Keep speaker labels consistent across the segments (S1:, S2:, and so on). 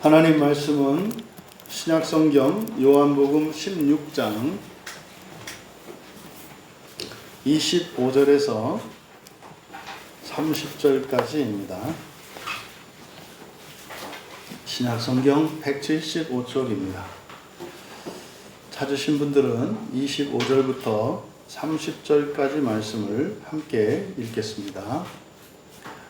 S1: 하나님 말씀은 신약성경 요한복음 16장 25절에서 30절까지입니다. 신약성경 175쪽입니다. 찾으신 분들은 25절부터 30절까지 말씀을 함께 읽겠습니다.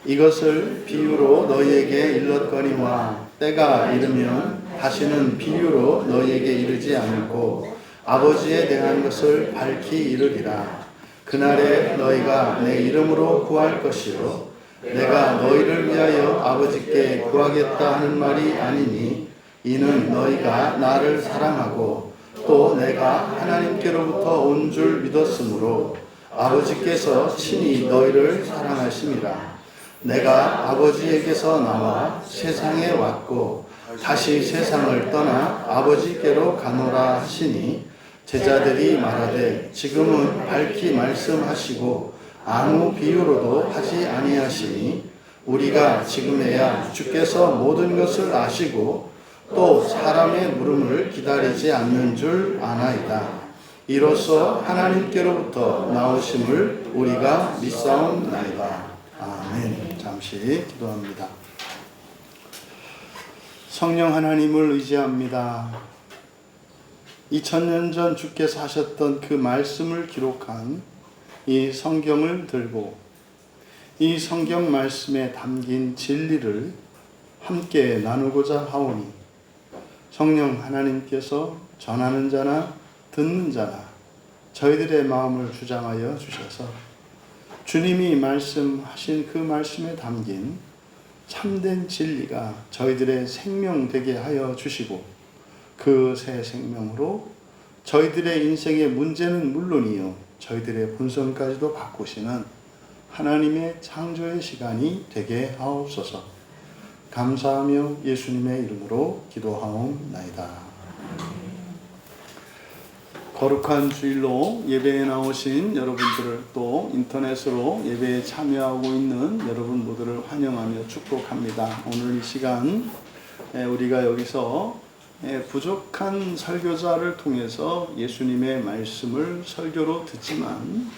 S1: 이것을 비유로 너희에게 일렀거니와 때가 이르면 다시는 비유로 너희에게 이르지 않고 아버지에 대한 것을 밝히 이르리라. 그날에 너희가 내 이름으로 구할 것이요 내가 너희를 위하여 아버지께 구하겠다 하는 말이 아니니 이는 너희가 나를 사랑하고 또 내가 하나님께로부터 온 줄 믿었으므로 아버지께서 친히 너희를 사랑하심이라. 내가 아버지에게서 나와 세상에 왔고 다시 세상을 떠나 아버지께로 가노라 하시니 제자들이 말하되 지금은 밝히 말씀하시고 아무 비유로도 하지 아니하시니 우리가 지금에야 주께서 모든 것을 아시고 또 사람의 물음을 기다리지 않는 줄 아나이다. 이로써 하나님께로부터 나오심을 우리가 믿사옵나이다. 아멘. 잠시 기도합니다. 성령 하나님을 의지합니다. 2000년 전 주께서 하셨던 그 말씀을 기록한 이 성경을 들고 이 성경 말씀에 담긴 진리를 함께 나누고자 하오니 성령 하나님께서 전하는 자나 듣는 자나 저희들의 마음을 주장하여 주셔서 주님이 말씀하신 그 말씀에 담긴 참된 진리가 저희들의 생명 되게 하여 주시고 그 새 생명으로 저희들의 인생의 문제는 물론이요 저희들의 본성까지도 바꾸시는 하나님의 창조의 시간이 되게 하옵소서. 감사하며 예수님의 이름으로 기도하옵나이다. 거룩한 주일로 예배에 나오신 여러분들을 또 인터넷으로 예배에 참여하고 있는 여러분 모두를 환영하며 축복합니다. 오늘 이 시간 우리가 여기서 부족한 설교자를 통해서 예수님의 말씀을 설교로 듣지만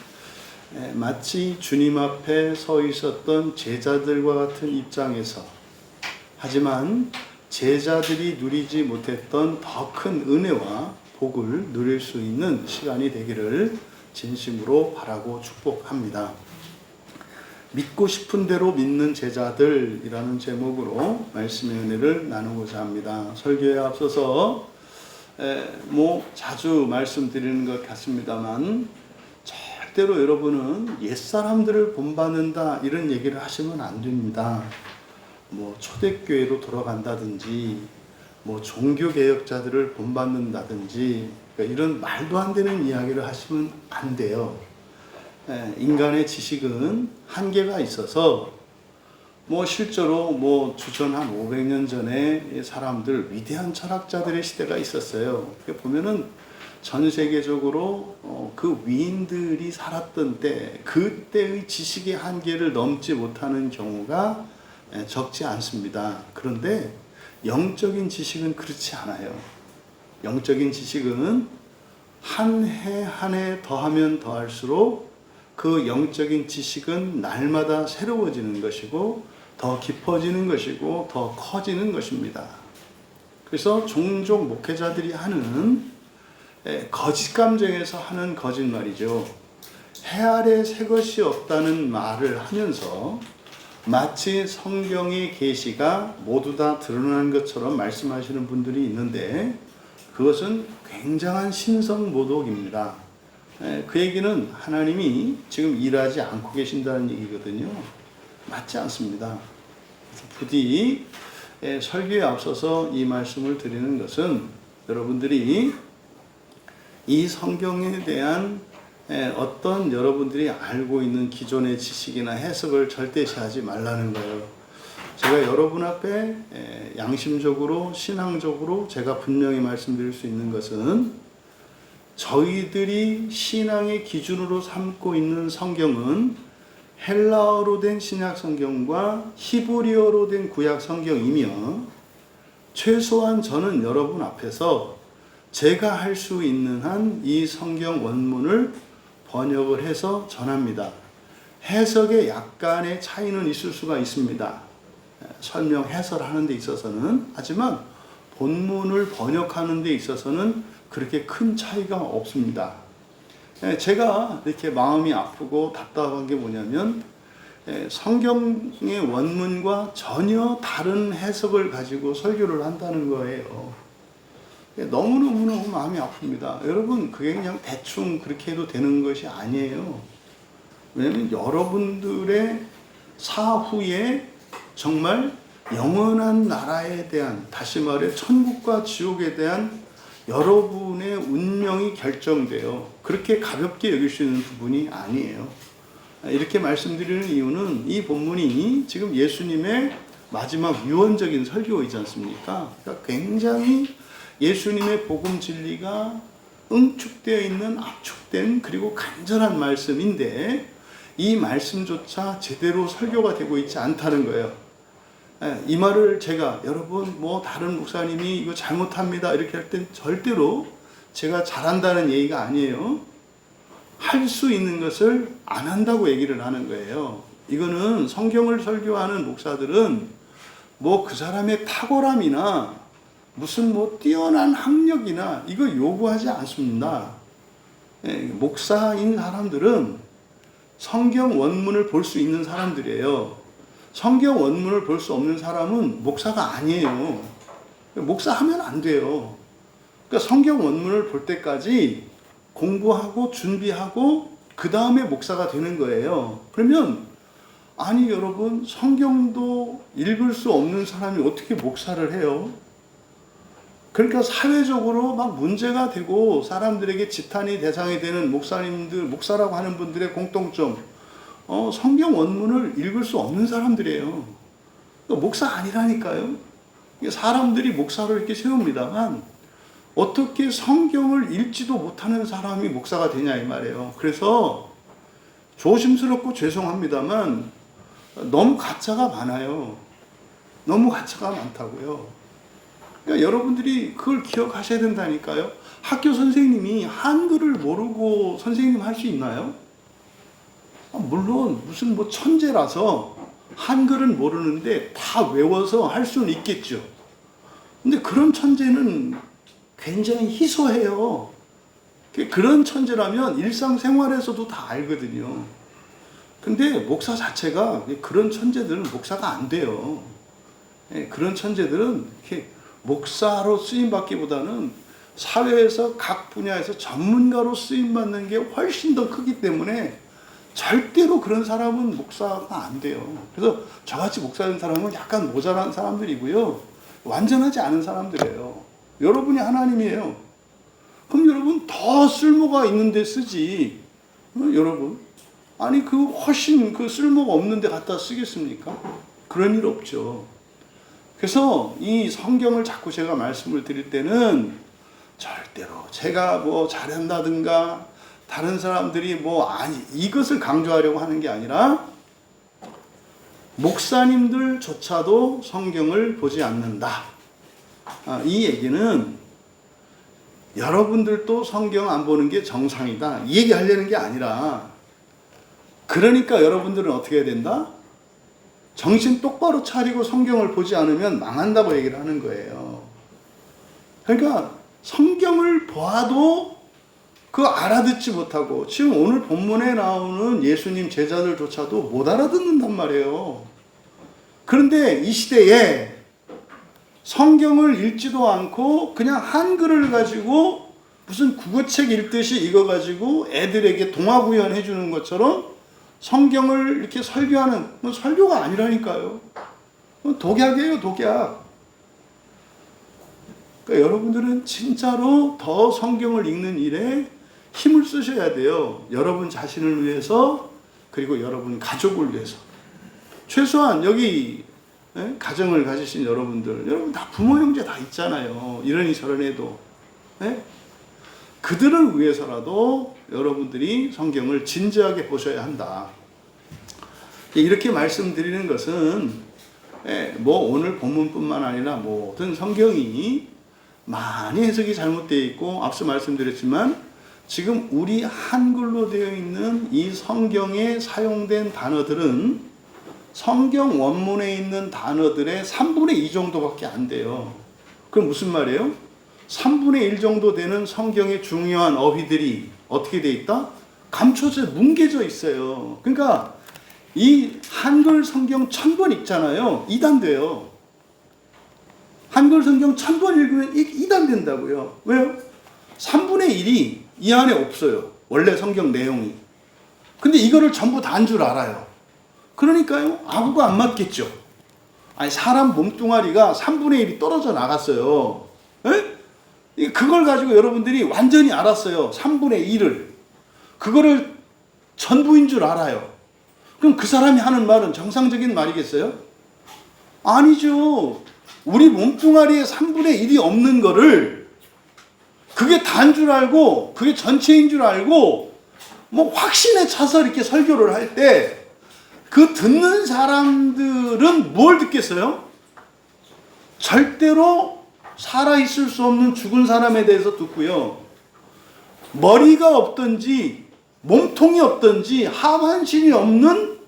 S1: 마치 주님 앞에 서 있었던 제자들과 같은 입장에서 하지만 제자들이 누리지 못했던 더 큰 은혜와 복을 누릴 수 있는 시간이 되기를 진심으로 바라고 축복합니다. 믿고 싶은 대로 믿는 제자들이라는 제목으로 말씀의 은혜를 나누고자 합니다. 설교에 앞서서 자주 말씀드리는 것 같습니다만 절대로 여러분은 옛사람들을 본받는다 이런 얘기를 하시면 안 됩니다. 초대교회로 돌아간다든지 종교개혁자들을 본받는다든지 이런 말도 안 되는 이야기를 하시면 안 돼요. 인간의 지식은 한계가 있어서 실제로 주전 한 500년 전에 사람들 위대한 철학자들의 시대가 있었어요. 보면은 전 세계적으로 그 위인들이 살았던 때 그때의 지식의 한계를 넘지 못하는 경우가 적지 않습니다. 그런데 영적인 지식은 그렇지 않아요. 영적인 지식은 한 해 한 해 더하면 더할수록 그 영적인 지식은 날마다 새로워지는 것이고 더 깊어지는 것이고 더 커지는 것입니다. 그래서 종종 목회자들이 하는 거짓 감정에서 하는 거짓말이죠. 해 아래 새 것이 없다는 말을 하면서 마치 성경의 계시가 모두 다 드러난 것처럼 말씀하시는 분들이 있는데 그것은 굉장한 신성모독입니다. 그 얘기는 하나님이 지금 일하지 않고 계신다는 얘기거든요. 맞지 않습니다. 부디 설교에 앞서서 이 말씀을 드리는 것은 여러분들이 이 성경에 대한 어떤 여러분들이 알고 있는 기존의 지식이나 해석을 절대시하지 말라는 거예요. 제가 여러분 앞에 양심적으로 신앙적으로 제가 분명히 말씀드릴 수 있는 것은 저희들이 신앙의 기준으로 삼고 있는 성경은 헬라어로 된 신약 성경과 히브리어로 된 구약 성경이며 최소한 저는 여러분 앞에서 제가 할 수 있는 한 이 성경 원문을 번역을 해서 전합니다. 해석에 약간의 차이는 있을 수가 있습니다. 설명, 해설하는 데 있어서는. 하지만 본문을 번역하는 데 있어서는 그렇게 큰 차이가 없습니다. 제가 이렇게 마음이 아프고 답답한 게 뭐냐면 성경의 원문과 전혀 다른 해석을 가지고 설교를 한다는 거예요. 너무너무 마음이 아픕니다. 여러분, 그게 그냥 대충 그렇게 해도 되는 것이 아니에요. 왜냐하면 여러분들의 사후에 정말 영원한 나라에 대한, 다시 말해 천국과 지옥에 대한 여러분의 운명이 결정돼요. 그렇게 가볍게 여길 수 있는 부분이 아니에요. 이렇게 말씀드리는 이유는 이 본문이 지금 예수님의 마지막 유언적인 설교이지 않습니까? 그러니까 굉장히 예수님의 복음 진리가 응축되어 있는 압축된 그리고 간절한 말씀인데 이 말씀조차 제대로 설교가 되고 있지 않다는 거예요. 이 말을 제가 여러분 뭐 다른 목사님이 이거 잘못합니다 이렇게 할 땐 절대로 제가 잘한다는 얘기가 아니에요. 할 수 있는 것을 안 한다고 얘기를 하는 거예요. 이거는 성경을 설교하는 목사들은 뭐 그 사람의 탁월함이나 무슨 뭐 뛰어난 학력이나 이거 요구하지 않습니다. 목사인 사람들은 성경 원문을 볼 수 있는 사람들이에요. 성경 원문을 볼 수 없는 사람은 목사가 아니에요. 목사하면 안 돼요. 그러니까 성경 원문을 볼 때까지 공부하고 준비하고 그 다음에 목사가 되는 거예요. 그러면 아니 여러분, 성경도 읽을 수 없는 사람이 어떻게 목사를 해요? 그러니까 사회적으로 막 문제가 되고 사람들에게 지탄이 대상이 되는 목사님들, 목사라고 하는 분들의 공통점, 성경 원문을 읽을 수 없는 사람들이에요. 목사 아니라니까요. 사람들이 목사로 이렇게 세웁니다만 어떻게 성경을 읽지도 못하는 사람이 목사가 되냐 이 말이에요. 그래서 조심스럽고 죄송합니다만 너무 가짜가 많아요. 너무 가짜가 많다고요. 그러니까 여러분들이 그걸 기억하셔야 된다니까요. 학교 선생님이 한글을 모르고 선생님 할 수 있나요? 물론 무슨 뭐 천재라서 한글은 모르는데 다 외워서 할 수는 있겠죠. 근데 그런 천재는 굉장히 희소해요. 그런 천재라면 일상생활에서도 다 알거든요. 근데 목사 자체가 그런 천재들은 목사가 안 돼요. 그런 천재들은 이렇게 목사로 쓰임받기보다는 사회에서 각 분야에서 전문가로 쓰임받는 게 훨씬 더 크기 때문에 절대로 그런 사람은 목사가 안 돼요. 그래서 저같이 목사된 사람은 약간 모자란 사람들이고요. 완전하지 않은 사람들이에요. 여러분이 하나님이에요. 그럼 여러분 더 쓸모가 있는데 쓰지. 여러분. 아니 그 훨씬 그 쓸모가 없는데 갖다 쓰겠습니까? 그런 일 없죠. 그래서 이 성경을 자꾸 제가 말씀을 드릴 때는 절대로 제가 뭐 잘한다든가 다른 사람들이 뭐 아니 이것을 강조하려고 하는 게 아니라 목사님들조차도 성경을 보지 않는다. 이 얘기는 여러분들도 성경 안 보는 게 정상이다. 이 얘기 하려는 게 아니라 그러니까 여러분들은 어떻게 해야 된다? 정신 똑바로 차리고 성경을 보지 않으면 망한다고 얘기를 하는 거예요. 그러니까 성경을 봐도 그거 알아듣지 못하고 지금 오늘 본문에 나오는 예수님 제자들조차도 못 알아듣는단 말이에요. 그런데 이 시대에 성경을 읽지도 않고 그냥 한글을 가지고 무슨 국어책 읽듯이 이거 가지고 애들에게 동화 구연해 주는 것처럼 성경을 이렇게 설교하는 설교가 아니라니까요. 독약이에요, 독약. 그러니까 여러분들은 진짜로 더 성경을 읽는 일에 힘을 쓰셔야 돼요. 여러분 자신을 위해서 그리고 여러분 가족을 위해서. 최소한 여기 가정을 가지신 여러분 다 부모 형제 다 있잖아요. 이러니 저러니도 그들을 위해서라도 여러분들이 성경을 진지하게 보셔야 한다. 이렇게 말씀드리는 것은 뭐 오늘 본문뿐만 아니라 모든 성경이 많이 해석이 잘못되어 있고, 앞서 말씀드렸지만 지금 우리 한글로 되어 있는 이 성경에 사용된 단어들은 성경 원문에 있는 단어들의 3분의 2 정도밖에 안 돼요. 그럼 무슨 말이에요? 3분의 1 정도 되는 성경의 중요한 어휘들이 어떻게 돼 있다? 감춰져 뭉개져 있어요. 그러니까 이 한글 성경 1000번 읽잖아요. 이단돼요. 한글 성경 1000번 읽으면 이단된다고요. 왜요? 3분의 1이 이 안에 없어요. 원래 성경 내용이. 근데 이거를 전부 다 한 줄 알아요. 그러니까요, 아구가 안 맞겠죠. 아니, 사람 몸뚱아리가 3분의 1이 떨어져 나갔어요. 에? 그걸 가지고 여러분들이 완전히 알았어요. 3분의 1을. 그거를 전부인 줄 알아요. 그럼 그 사람이 하는 말은 정상적인 말이겠어요? 아니죠. 우리 몸뚱아리에 3분의 1이 없는 거를 그게 다인 줄 알고, 그게 전체인 줄 알고, 뭐 확신에 차서 이렇게 설교를 할 때, 그 듣는 사람들은 뭘 듣겠어요? 절대로 살아있을 수 없는 죽은 사람에 대해서 듣고요. 머리가 없든지, 몸통이 없든지, 하반신이 없는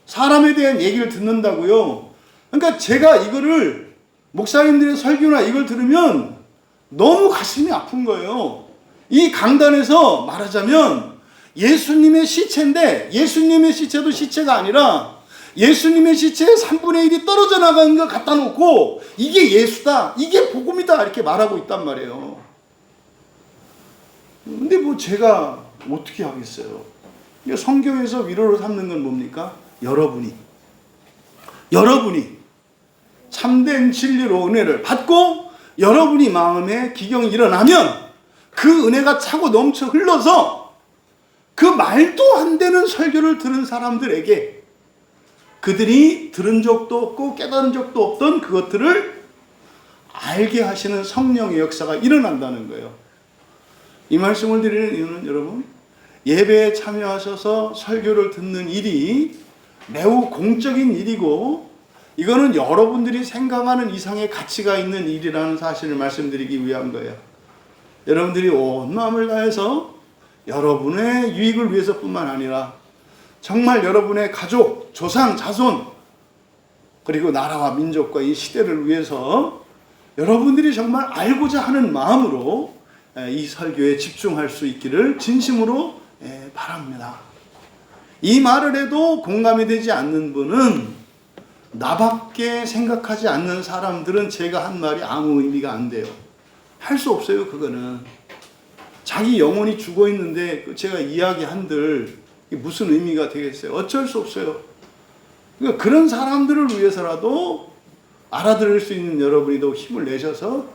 S1: 사람에 대한 얘기를 듣는다고요. 그러니까 제가 이거를, 목사님들의 설교나 이걸 들으면 너무 가슴이 아픈 거예요. 이 강단에서 말하자면 예수님의 시체인데, 예수님의 시체도 시체가 아니라 예수님의 시체에 3분의 1이 떨어져 나가는 걸 갖다 놓고 이게 예수다, 이게 복음이다 이렇게 말하고 있단 말이에요. 근데 뭐 제가 어떻게 하겠어요? 성경에서 위로를 삼는 건 뭡니까? 여러분이 참된 진리로 은혜를 받고 여러분이 마음에 기경이 일어나면 그 은혜가 차고 넘쳐 흘러서 그 말도 안 되는 설교를 들은 사람들에게 그들이 들은 적도 없고 깨달은 적도 없던 그것들을 알게 하시는 성령의 역사가 일어난다는 거예요. 이 말씀을 드리는 이유는 여러분, 예배에 참여하셔서 설교를 듣는 일이 매우 공적인 일이고, 이거는 여러분들이 생각하는 이상의 가치가 있는 일이라는 사실을 말씀드리기 위한 거예요. 여러분들이 온 마음을 다해서 여러분의 유익을 위해서뿐만 아니라 정말 여러분의 가족, 조상, 자손, 그리고 나라와 민족과 이 시대를 위해서 여러분들이 정말 알고자 하는 마음으로 이 설교에 집중할 수 있기를 진심으로 바랍니다. 이 말을 해도 공감이 되지 않는 분은, 나밖에 생각하지 않는 사람들은 제가 한 말이 아무 의미가 안 돼요. 할 수 없어요. 그거는 자기 영혼이 죽어 있는데 제가 이야기한들 무슨 의미가 되겠어요? 어쩔 수 없어요. 그러니까 그런 사람들을 위해서라도 알아들을 수 있는 여러분이 더 힘을 내셔서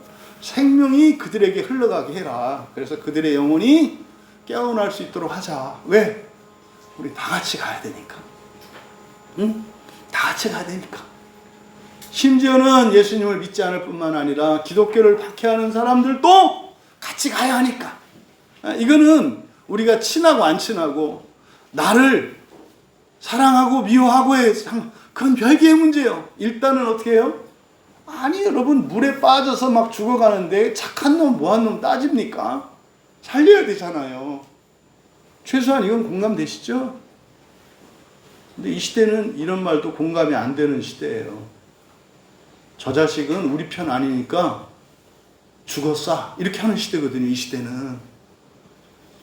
S1: 생명이 그들에게 흘러가게 해라. 그래서 그들의 영혼이 깨어날 수 있도록 하자. 왜? 우리 다 같이 가야 되니까. 응? 다 같이 가야 되니까. 심지어는 예수님을 믿지 않을 뿐만 아니라 기독교를 박해하는 사람들도 같이 가야 하니까. 이거는 우리가 친하고 안 친하고, 나를 사랑하고 미워하고의 그건 별개의 문제예요. 일단은 어떻게 해요? 아니, 여러분, 물에 빠져서 막 죽어가는데 착한 놈 뭐한 놈 따집니까? 살려야 되잖아요. 최소한 이건 공감되시죠? 근데 이 시대는 이런 말도 공감이 안 되는 시대예요. 저 자식은 우리 편 아니니까 죽었어, 이렇게 하는 시대거든요. 이 시대는.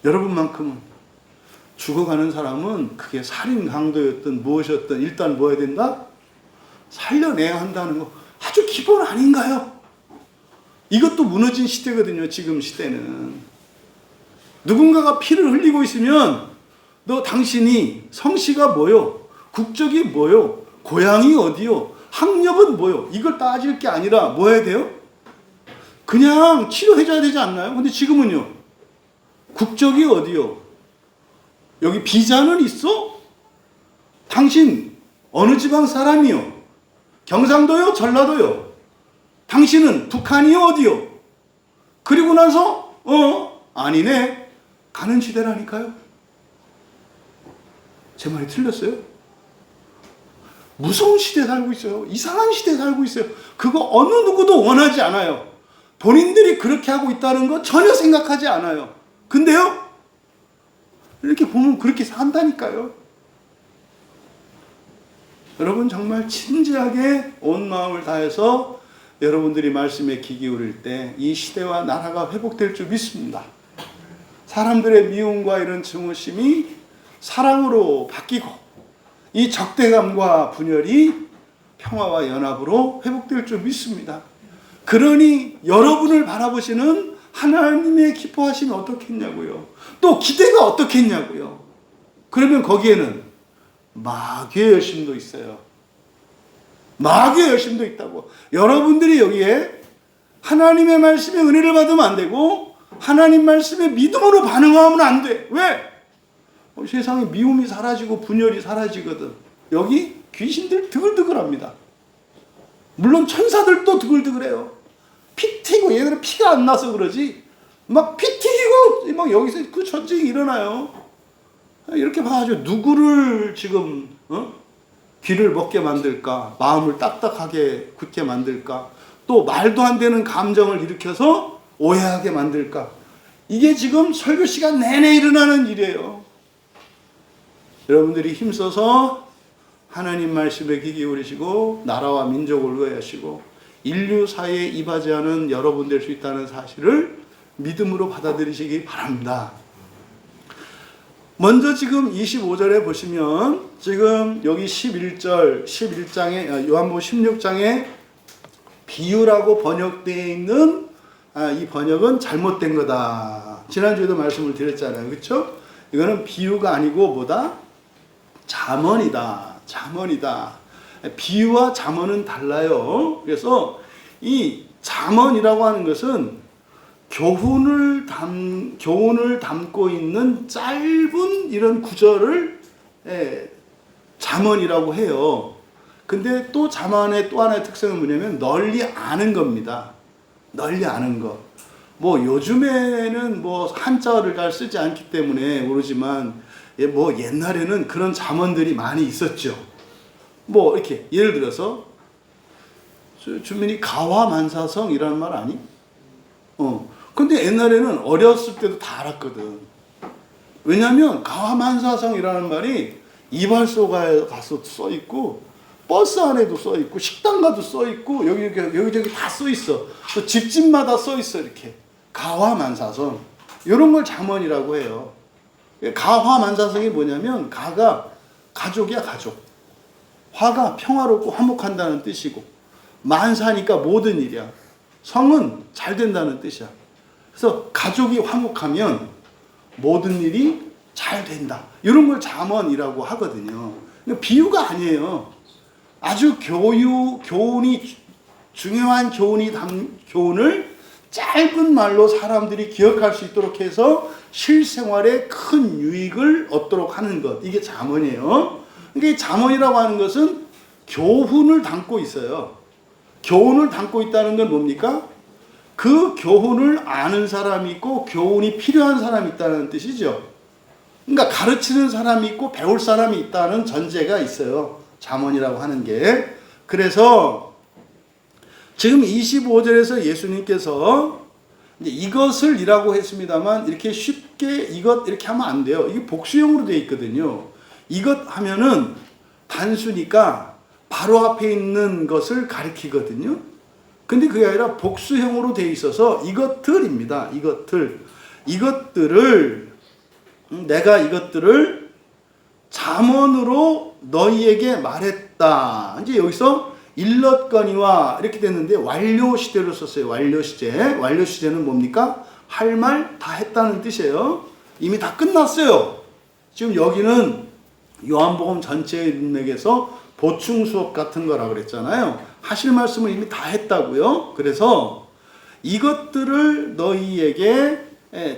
S1: 여러분만큼은 죽어가는 사람은 그게 살인 강도였든 무엇이었든 일단 뭐 해야 된다? 살려내야 한다는 거 아주 기본 아닌가요? 이것도 무너진 시대거든요. 지금 시대는. 누군가가 피를 흘리고 있으면 너 당신이 성씨가 뭐요? 국적이 뭐요? 고향이 어디요? 학력은 뭐요? 이걸 따질 게 아니라 뭐 해야 돼요? 그냥 치료해줘야 되지 않나요? 근데 지금은요, 국적이 어디요? 여기 비자는 있어? 당신 어느 지방 사람이요? 경상도요? 전라도요? 당신은 북한이요? 어디요? 그리고 나서 아니네, 가는 시대라니까요. 제 말이 틀렸어요? 무서운 시대에 살고 있어요. 이상한 시대에 살고 있어요. 그거 어느 누구도 원하지 않아요. 본인들이 그렇게 하고 있다는 거 전혀 생각하지 않아요. 근데요, 이렇게 보면 그렇게 산다니까요. 여러분 정말 진지하게 온 마음을 다해서 여러분들이 말씀에 귀 기울일 때 이 시대와 나라가 회복될 줄 믿습니다. 사람들의 미움과 이런 증오심이 사랑으로 바뀌고 이 적대감과 분열이 평화와 연합으로 회복될 줄 믿습니다. 그러니 여러분을 바라보시는 하나님의 기뻐하심이 어떻겠냐고요. 또 기대가 어떻겠냐고요. 그러면 거기에는 마귀의 열심도 있어요. 마귀의 열심도 있다고. 여러분들이 여기에 하나님의 말씀에 은혜를 받으면 안 되고 하나님 말씀에 믿음으로 반응하면 안 돼. 왜? 세상에 미움이 사라지고 분열이 사라지거든. 여기 귀신들 드글드글합니다. 물론 천사들도 드글드글해요. 피 튀고, 얘들은 피가 안 나서 그러지 막 피 튀기고 막 여기서 그 전쟁이 일어나요. 이렇게 봐가지고 누구를 지금 귀를 먹게 만들까, 마음을 딱딱하게 굳게 만들까, 또 말도 안 되는 감정을 일으켜서 오해하게 만들까. 이게 지금 설교 시간 내내 일어나는 일이에요. 여러분들이 힘써서 하나님 말씀에 귀 기울이시고 나라와 민족을 위하시고 인류 사회에 이바지하는 여러분 될 수 있다는 사실을 믿음으로 받아들이시기 바랍니다. 먼저 지금 25절에 보시면 지금 여기 11장에 요한복음 16장에 비유라고 번역되어 있는 이 번역은 잘못된 거다. 지난주에도 말씀을 드렸잖아요. 그렇죠? 이거는 비유가 아니고 뭐다? 잠언이다. 잠언이다. 비유와 잠언은 달라요. 그래서 이 잠언이라고 하는 것은 교훈을 담고 있는 짧은 이런 구절을 잠언이라고 해요. 근데 또 잠언의 또 하나의 특성은 뭐냐면 널리 아는 겁니다. 널리 아는 것. 뭐 요즘에는 뭐 한자어를 잘 쓰지 않기 때문에 모르지만 뭐 옛날에는 그런 잠언들이 많이 있었죠. 뭐 이렇게 예를 들어서 주민이 가화만사성이라는 말 아니? 근데 옛날에는 어렸을 때도 다 알았거든. 왜냐면 가화만사성이라는 말이 이발소가에 가서 써 있고 버스 안에도 써 있고 식당 가도 써 있고 여기저기 다 써 있어. 또 집집마다 써 있어. 이렇게 가화만사성 이런 걸 잠언이라고 해요. 가화만사성이 뭐냐면 가가 가족이야. 가족. 화가 평화롭고 화목한다는 뜻이고 만사니까 모든 일이야. 성은 잘 된다는 뜻이야. 그래서 가족이 화목하면 모든 일이 잘 된다. 이런 걸 잠언이라고 하거든요. 비유가 아니에요. 아주 교훈이 중요한 교훈을 짧은 말로 사람들이 기억할 수 있도록 해서 실생활에 큰 유익을 얻도록 하는 것. 이게 잠언이에요. 그러니까 잠언이라고 하는 것은 교훈을 담고 있어요. 교훈을 담고 있다는 건 뭡니까? 그 교훈을 아는 사람이 있고 교훈이 필요한 사람이 있다는 뜻이죠. 그러니까 가르치는 사람이 있고 배울 사람이 있다는 전제가 있어요. 잠언이라고 하는 게. 그래서 지금 25절에서 예수님께서 이것을 이라고 했습니다만 이렇게 쉽게 이것 이렇게 하면 안 돼요. 이게 복수형으로 되어 있거든요. 이것 하면은 단수니까 바로 앞에 있는 것을 가리키거든요. 근데 그게 아니라 복수형으로 되어 있어서 이것들입니다. 이것들을 내가 이것들을 잠언으로 너희에게 말했다. 이제 여기서 일렀거니와 이렇게 됐는데 완료 시제로 썼어요. 완료 시제. 완료 시제는 뭡니까? 할 말 다 했다는 뜻이에요. 이미 다 끝났어요. 지금 여기는 요한복음 전체의 문맥에서 보충 수업 같은 거라 그랬잖아요. 하실 말씀을 이미 다 했다고요. 그래서 이것들을 너희에게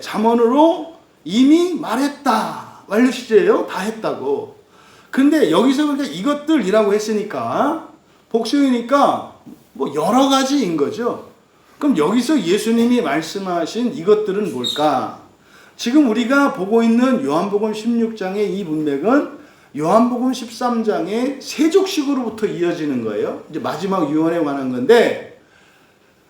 S1: 잠언으로 이미 말했다. 완료 시제예요. 다 했다고. 근데 여기서 그러니까 이것들이라고 했으니까 복수이니까 뭐 여러 가지인 거죠. 그럼 여기서 예수님이 말씀하신 이것들은 뭘까? 지금 우리가 보고 있는 요한복음 16장의 이 문맥은 요한복음 13장의 세족식으로부터 이어지는 거예요. 이제 마지막 유언에 관한 건데,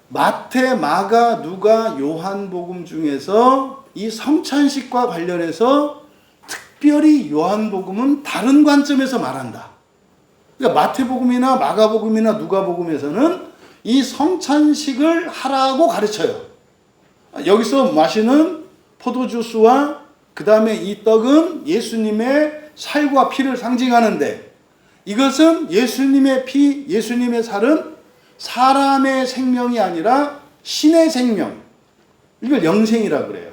S1: 마태, 마가, 누가, 요한복음 중에서 이 성찬식과 관련해서 특별히 요한복음은 다른 관점에서 말한다. 그러니까 마태복음이나 마가복음이나 누가복음에서는 이 성찬식을 하라고 가르쳐요. 여기서 마시는 포도주스와 그 다음에 이 떡은 예수님의 살과 피를 상징하는데, 이것은 예수님의 피, 예수님의 살은 사람의 생명이 아니라 신의 생명, 이걸 영생이라고 그래요.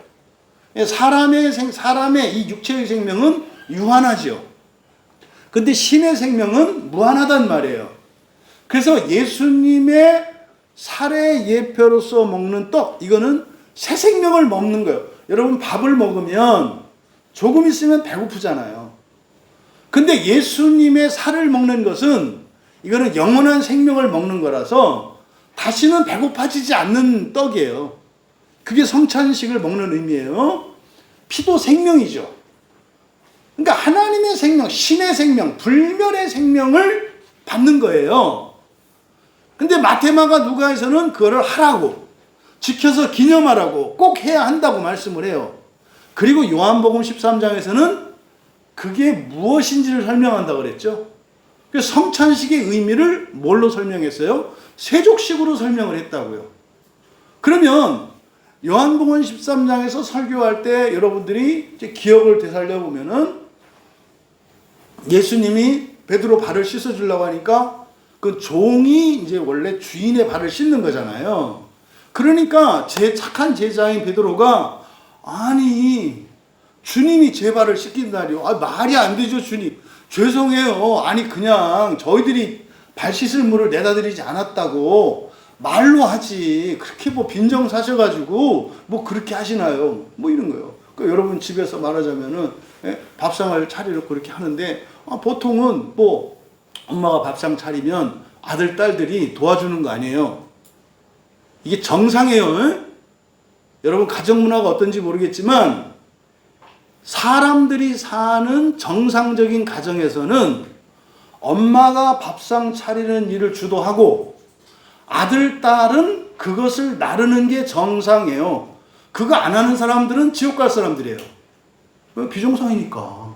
S1: 사람의 이 육체의 생명은 유한하죠. 근데 신의 생명은 무한하단 말이에요. 그래서 예수님의 살의 예표로서 먹는 떡, 이거는 새 생명을 먹는 거예요. 여러분, 밥을 먹으면 조금 있으면 배고프잖아요. 근데 예수님의 살을 먹는 것은, 이거는 영원한 생명을 먹는 거라서 다시는 배고파지지 않는 떡이에요. 그게 성찬식을 먹는 의미예요. 피도 생명이죠. 그러니까 하나님의 생명, 신의 생명, 불멸의 생명을 받는 거예요. 근데 마테마가 누가에서는 그거를 하라고, 지켜서 기념하라고, 꼭 해야 한다고 말씀을 해요. 그리고 요한복음 13장에서는 그게 무엇인지를 설명한다고 그랬죠. 그래서 성찬식의 의미를 뭘로 설명했어요? 세족식으로 설명을 했다고요. 그러면 요한복음 13장에서 설교할 때 여러분들이 이제 기억을 되살려 보면은, 예수님이 베드로 발을 씻어주려고 하니까 그 종이 이제 원래 주인의 발을 씻는 거잖아요. 그러니까 제 착한 제자인 베드로가, 아니 주님이 제 발을 씻긴다니요. 말이 안 되죠 주님. 죄송해요. 아니 그냥 저희들이 발 씻을 물을 내다 드리지 않았다고 말로 하지. 그렇게 뭐 빈정 사셔가지고 뭐 그렇게 하시나요? 뭐 이런 거예요. 그러니까 여러분 집에서 말하자면은 밥상을 차려놓고 그렇게 하는데, 보통은 뭐 엄마가 밥상 차리면 아들 딸들이 도와주는 거 아니에요. 이게 정상이에요. 여러분 가정 문화가 어떤지 모르겠지만 사람들이 사는 정상적인 가정에서는 엄마가 밥상 차리는 일을 주도하고 아들, 딸은 그것을 나르는 게 정상이에요. 그거 안 하는 사람들은 지옥 갈 사람들이에요. 왜? 비정상이니까.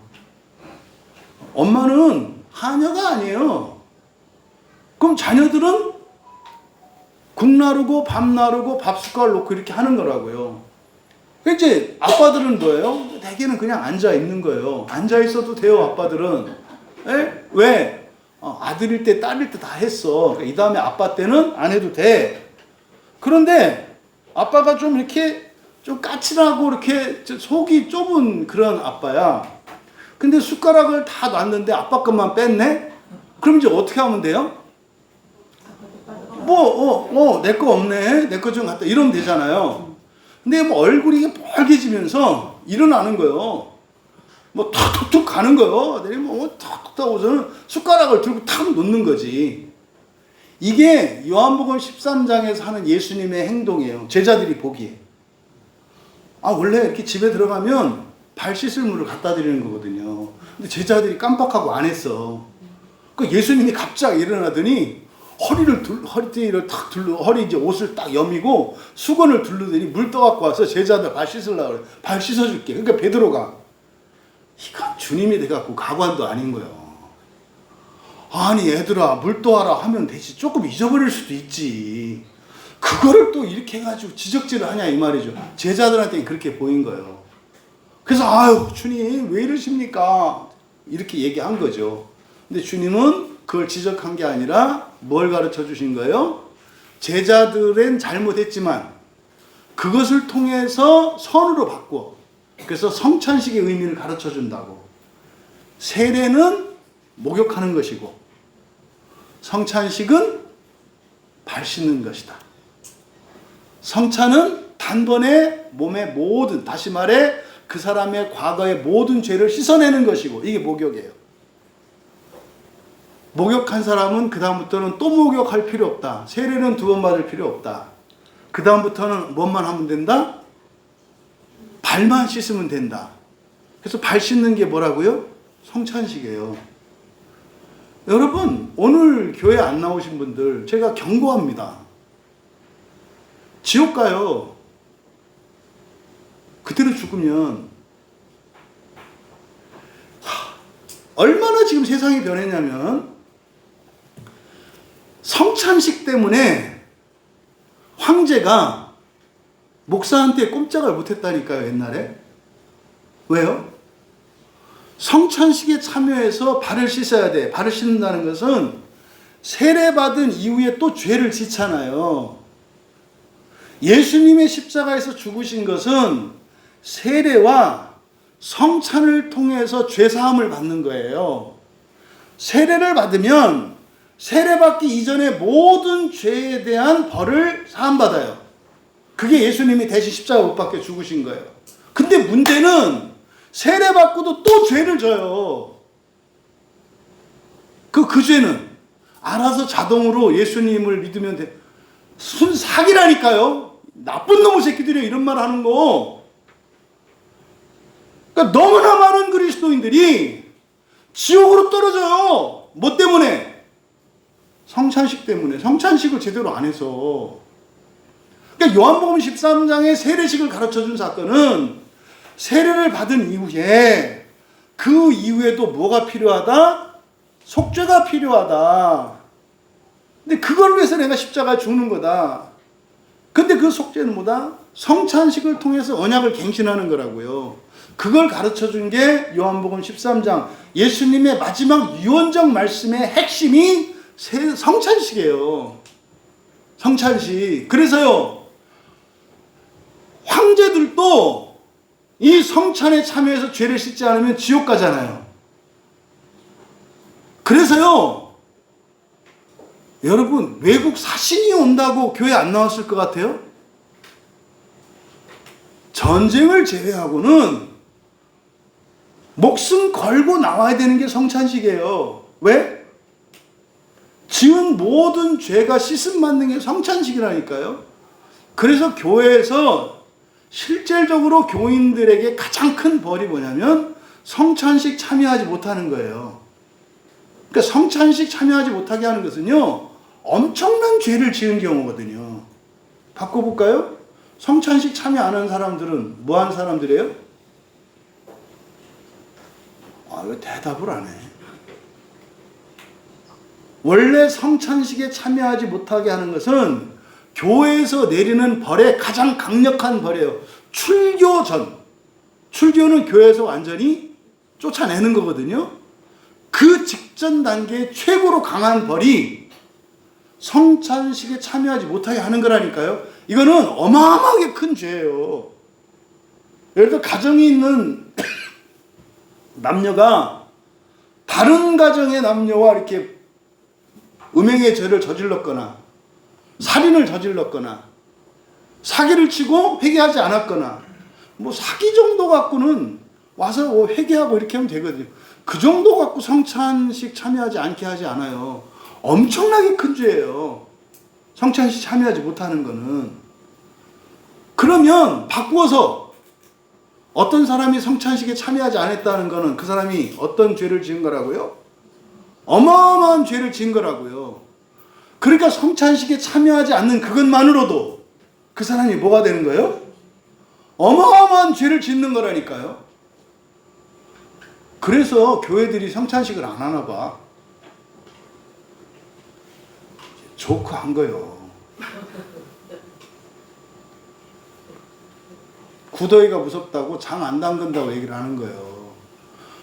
S1: 엄마는 하녀가 아니에요. 그럼 자녀들은 국 나르고 밥 나르고 밥 숟갈 놓고 이렇게 하는 거라고요. 이제 아빠들은 뭐예요? 대개는 그냥 앉아 있는 거예요. 앉아 있어도 돼요, 아빠들은. 왜? 아들일 때, 딸일 때 다 했어. 이 다음에 아빠 때는 안 해도 돼. 그런데 아빠가 좀 이렇게 좀 까칠하고 이렇게 속이 좁은 그런 아빠야. 근데 숟가락을 다 놨는데 아빠 것만 뺐네? 그럼 이제 어떻게 하면 돼요? 내 거 없네. 내 거 좀 갖다. 이러면 되잖아요. 근데 뭐 얼굴이 빨개지면서 일어나는 거예요. 뭐 툭툭툭 가는 거예요. 내리면 툭툭 하고서는 숟가락을 들고 탁 놓는 거지. 이게 요한복음 13장에서 하는 예수님의 행동이에요. 제자들이 보기에. 원래 이렇게 집에 들어가면 발 씻을 물을 갖다 드리는 거거든요. 근데 제자들이 깜빡하고 안 했어. 그 예수님이 갑자기 일어나더니 허리띠를 탁 허리 이제 옷을 딱 여미고 수건을 두르더니 물 떠갖고 와서 제자들 발 씻으려고 그래. 발 씻어줄게. 그러니까 베드로가, 이건 주님이 돼갖고 가관도 아닌 거예요. 아니 얘들아 물 떠와라 하면 되지. 조금 잊어버릴 수도 있지. 그거를 또 이렇게 해가지고 지적질을 하냐 이 말이죠. 제자들한테는 그렇게 보인 거예요. 그래서 아유 주님 왜 이러십니까? 이렇게 얘기한 거죠. 근데 주님은 그걸 지적한 게 아니라 뭘 가르쳐 주신 거예요? 제자들은 잘못했지만 그것을 통해서 선으로 바꾸어. 그래서 성찬식의 의미를 가르쳐 준다고. 세례는 목욕하는 것이고 성찬식은 발 씻는 것이다. 성찬은 단번에 몸의 모든, 다시 말해 그 사람의 과거의 모든 죄를 씻어내는 것이고, 이게 목욕이에요. 목욕한 사람은 그 다음부터는 또 목욕할 필요 없다. 세례는 2번 받을 필요 없다. 그 다음부터는 뭐만 하면 된다? 발만 씻으면 된다. 그래서 발 씻는 게 뭐라고요? 성찬식이에요. 여러분, 오늘 교회 안 나오신 분들 제가 경고합니다. 지옥 가요. 그대로 죽으면. 얼마나 지금 세상이 변했냐면 성찬식 때문에 황제가 목사한테 꼼짝을 못했다니까요, 옛날에. 왜요? 성찬식에 참여해서 발을 씻어야 돼. 발을 씻는다는 것은 세례받은 이후에 또 죄를 짓잖아요. 예수님의 십자가에서 죽으신 것은 세례와 성찬을 통해서 죄사함을 받는 거예요. 세례를 받으면 세례받기 이전에 모든 죄에 대한 벌을 사함받아요. 그게 예수님이 대신 십자가 못 박혀 죽으신 거예요. 근데 문제는 세례받고도 또 죄를 져요. 그 죄는 알아서 자동으로 예수님을 믿으면 돼. 순 사기라니까요. 나쁜 놈의 새끼들이 이런 말 하는 거. 그러니까 너무나 많은 그리스도인들이 지옥으로 떨어져요. 뭐 때문에? 성찬식 때문에. 성찬식을 제대로 안 해서. 그러니까 요한복음 13장의 세례식을 가르쳐준 사건은 세례를 받은 이후에 그 이후에도 뭐가 필요하다? 속죄가 필요하다. 근데 그걸 위해서 내가 십자가에 죽는 거다. 근데 그 속죄는 뭐다? 성찬식을 통해서 언약을 갱신하는 거라고요. 그걸 가르쳐준 게 요한복음 13장 예수님의 마지막 유언적 말씀의 핵심이 성찬식이에요. 성찬식. 그래서요, 황제들도 이 성찬에 참여해서 죄를 씻지 않으면 지옥 가잖아요. 그래서요, 여러분, 외국 사신이 온다고 교회 안 나왔을 것 같아요? 전쟁을 제외하고는 목숨 걸고 나와야 되는 게 성찬식이에요. 왜? 지은 모든 죄가 씻음 받는 게 성찬식이라니까요. 그래서 교회에서 실질적으로 교인들에게 가장 큰 벌이 뭐냐면 성찬식 참여하지 못하는 거예요. 그러니까 성찬식 참여하지 못하게 하는 것은요, 엄청난 죄를 지은 경우거든요. 바꿔볼까요? 성찬식 참여 안 하는 사람들은 뭐 하는 사람들이에요? 왜 대답을 안 해? 원래 성찬식에 참여하지 못하게 하는 것은 교회에서 내리는 벌의 가장 강력한 벌이에요. 출교 전. 출교는 교회에서 완전히 쫓아내는 거거든요. 그 직전 단계의 최고로 강한 벌이 성찬식에 참여하지 못하게 하는 거라니까요. 이거는 어마어마하게 큰 죄예요. 예를 들어 가정이 있는 남녀가 다른 가정의 남녀와 이렇게 음행의 죄를 저질렀거나 살인을 저질렀거나 사기를 치고 회개하지 않았거나 뭐 사기 정도 갖고는 와서 회개하고 이렇게 하면 되거든요. 그 정도 갖고 성찬식 참여하지 않게 하지 않아요. 엄청나게 큰 죄예요. 성찬식 참여하지 못하는 거는. 그러면 바꾸어서 어떤 사람이 성찬식에 참여하지 않았다는 거는 그 사람이 어떤 죄를 지은 거라고요? 어마어마한 죄를 지은 거라고요. 그러니까 성찬식에 참여하지 않는 그것만으로도 그 사람이 뭐가 되는 거예요? 어마어마한 죄를 짓는 거라니까요. 그래서 교회들이 성찬식을 안 하나 봐. 조크한 거요. 구더기가 무섭다고 장 안 담근다고 얘기를 하는 거예요.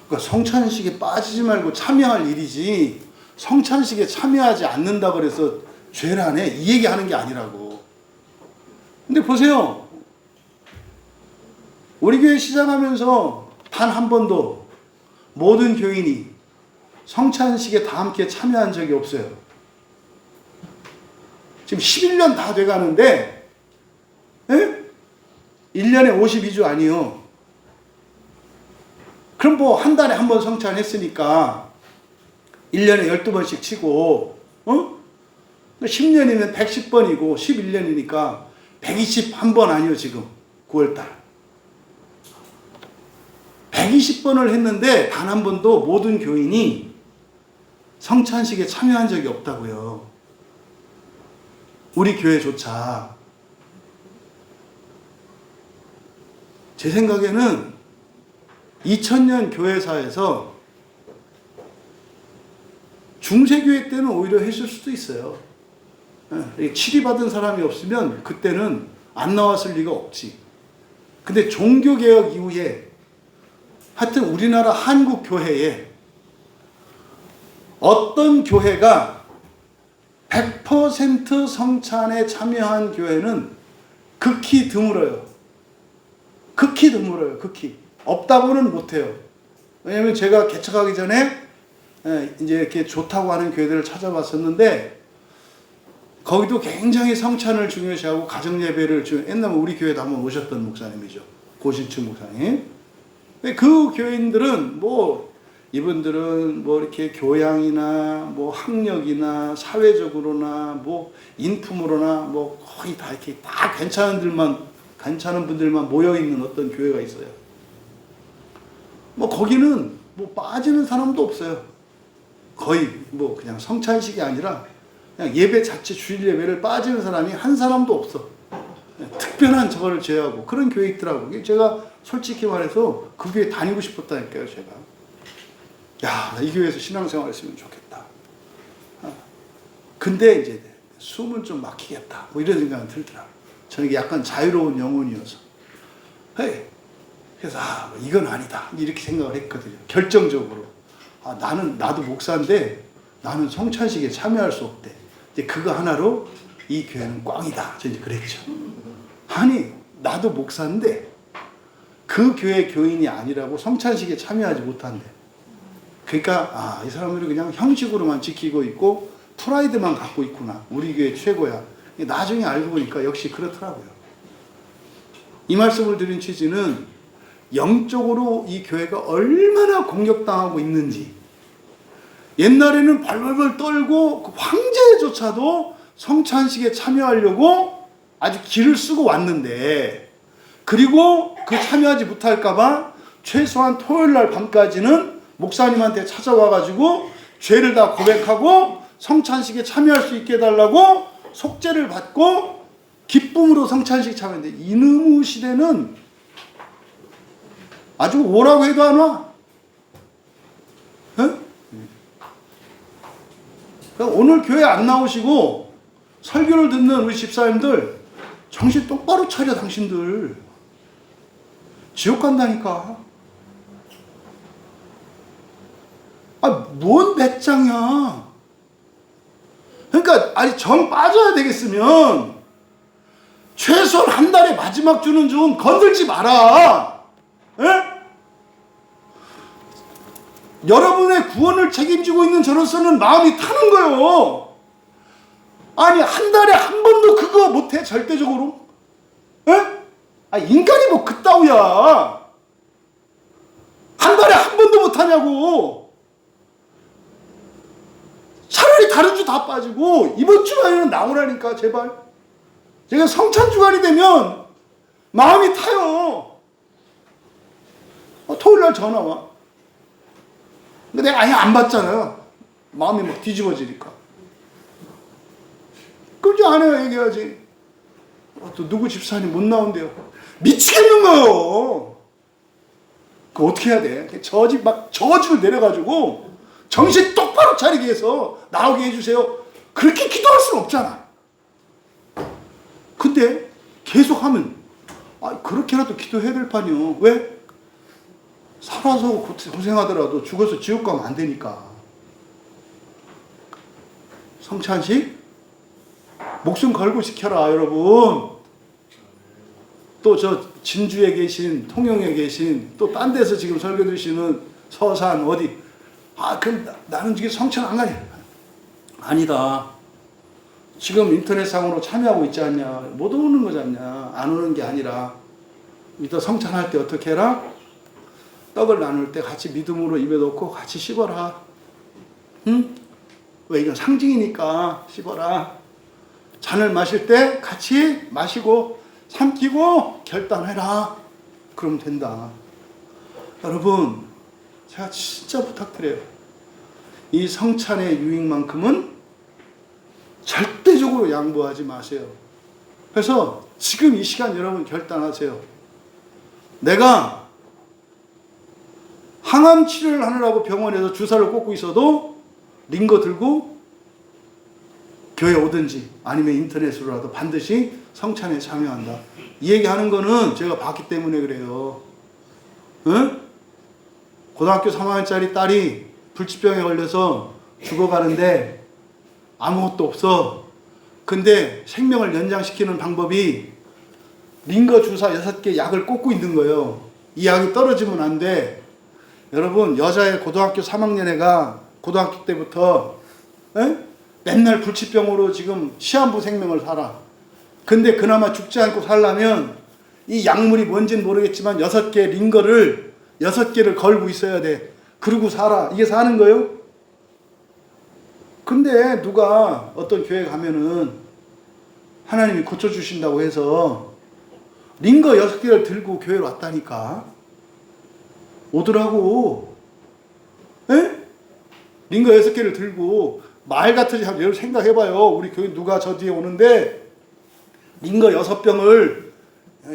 S1: 그러니까 성찬식에 빠지지 말고 참여할 일이지 성찬식에 참여하지 않는다고 그래서 죄라네 이 얘기하는 게 아니라고. 근데 보세요. 우리 교회 시작하면서 단 한 번도 모든 교인이 성찬식에 다 함께 참여한 적이 없어요. 지금 11년 다 돼가는데 1년에 52주 아니요. 그럼 뭐 한 달에 한 번 성찬했으니까 1년에 12번씩 치고 10년이면 110번이고 11년이니까 121번 아니요 지금 9월달 120번을 했는데 단 한 번도 모든 교인이 성찬식에 참여한 적이 없다고요. 우리 교회조차. 제 생각에는 2000년 교회사에서 중세교회 때는 오히려 했을 수도 있어요. 치리받은 사람이 없으면 그때는 안 나왔을 리가 없지. 근데 종교개혁 이후에 하여튼 우리나라 한국 교회에 어떤 교회가 100% 성찬에 참여한 교회는 극히 드물어요. 극히 드물어요. 극히. 없다고는 못해요. 왜냐면 제가 개척하기 전에 이제 이렇게 좋다고 하는 교회들을 찾아봤었는데 거기도 굉장히 성찬을 중요시하고 가정예배를 옛날에 우리 교회도 한번 오셨던 목사님이죠. 고신춘 목사님. 그 교인들은 이분들은 이렇게 교양이나 학력이나 사회적으로나 인품으로나 거의 다 이렇게 다 괜찮은 분들만 모여 있는 어떤 교회가 있어요. 거기는 빠지는 사람도 없어요. 거의 그냥 성찬식이 아니라 그냥 예배 자체 주일 예배를 빠지는 사람이 한 사람도 없어. 특별한 저거를 제외하고 그런 교회 있더라고. 제가 솔직히 말해서 그 교회 다니고 싶었다니까요, 제가. 야, 이 교회에서 신앙생활 했으면 좋겠다. 근데 이제 숨은 좀 막히겠다. 이런 생각은 들더라고요. 저는 이게 약간 자유로운 영혼이어서. 그래서 이건 아니다. 이렇게 생각을 했거든요. 결정적으로. 나도 목사인데 나는 성찬식에 참여할 수 없대. 이제 그거 하나로 이 교회는 꽝이다. 저는 이제 그랬죠. 아니, 나도 목사인데 그 교회 교인이 아니라고 성찬식에 참여하지 못한대. 그러니까 이 사람들이 그냥 형식으로만 지키고 있고 프라이드만 갖고 있구나. 우리 교회 최고야. 나중에 알고 보니까 역시 그렇더라고요. 이 말씀을 드린 취지는 영적으로 이 교회가 얼마나 공격당하고 있는지. 옛날에는 발발발 떨고 그 황제조차도 성찬식에 참여하려고 아주 기를 쓰고 왔는데, 그리고 그 참여하지 못할까봐 최소한 토요일날 밤까지는 목사님한테 찾아와가지고 죄를 다 고백하고 성찬식에 참여할 수 있게 해달라고 속죄를 받고 기쁨으로 성찬식 참여했는데, 이놈의 시대는 아주 오라고 해도 안 와. 오늘 교회 안 나오시고 설교를 듣는 우리 집사님들 정신 똑바로 차려. 당신들 지옥 간다니까. 뭔 배짱이야. 그러니까 정 빠져야 되겠으면 최소한 한 달에 마지막 주는 좀 건들지 마라. 여러분의 구원을 책임지고 있는 저로서는 마음이 타는 거예요. 아니, 한 달에 한 번도 그거 못해? 절대적으로? 인간이 그따위야. 한 달에 한 번도 못하냐고. 차라리 다른 주 다 빠지고 이번 주간에는 나오라니까, 제발. 제가 성찬 주간이 되면 마음이 타요. 토요일날 전화 와. 근데 내가 아예 안 받잖아요. 마음이 뒤집어지니까. 그럼 이제 아내가 얘기하지. 또 누구 집사님 못 나온대요. 미치겠는 거예요. 그거 어떻게 해야 돼? 저주를 내려가지고 정신 똑바로 차리게 해서 나오게 해주세요. 그렇게 기도할 수는 없잖아. 근데 계속 하면 그렇게라도 기도해야 될 판이요. 왜? 살아서 고생하더라도 죽어서 지옥 가면 안 되니까. 성찬식 목숨 걸고 지켜라, 여러분. 또 저 진주에 계신, 통영에 계신, 또 딴 데서 지금 설교 드시는 서산 어디, 그럼 나는 지금 성찬 안 가냐? 아니다. 지금 인터넷상으로 참여하고 있지 않냐? 못 오는 거지 않냐? 안 오는 게 아니라 이따 성찬할 때 어떻게 해라? 떡을 나눌 때 같이 믿음으로 입에 넣고 같이 씹어라. 응? 왜? 이건 상징이니까 씹어라. 잔을 마실 때 같이 마시고 삼키고 결단해라. 그러면 된다. 여러분, 제가 진짜 부탁드려요. 이 성찬의 유익만큼은 절대적으로 양보하지 마세요. 그래서 지금 이 시간 여러분 결단하세요. 내가 항암 치료를 하느라고 병원에서 주사를 꽂고 있어도 링거 들고 교회 오든지 아니면 인터넷으로라도 반드시 성찬에 참여한다. 이 얘기하는 거는 제가 봤기 때문에 그래요. 응? 고등학교 3학년짜리 딸이 불치병에 걸려서 죽어가는데 아무것도 없어. 근데 생명을 연장시키는 방법이 링거 주사 6개 약을 꽂고 있는 거예요. 이 약이 떨어지면 안 돼. 여러분, 여자의 고등학교 3학년 애가 고등학교 때부터 맨날 불치병으로 지금 시한부 생명을 살아. 근데 그나마 죽지 않고 살려면 이 약물이 뭔지는 모르겠지만 6개 링거를 6개를 걸고 있어야 돼. 그러고 살아. 이게 사는 거예요? 근데 누가 어떤 교회 가면은 하나님이 고쳐주신다고 해서 링거 6개를 들고 교회로 왔다니까. 오더라고. 에? 링거 6개를 들고 말 같으지. 여러분 생각해봐요. 우리 교회 누가 저 뒤에 오는데 링거 6병을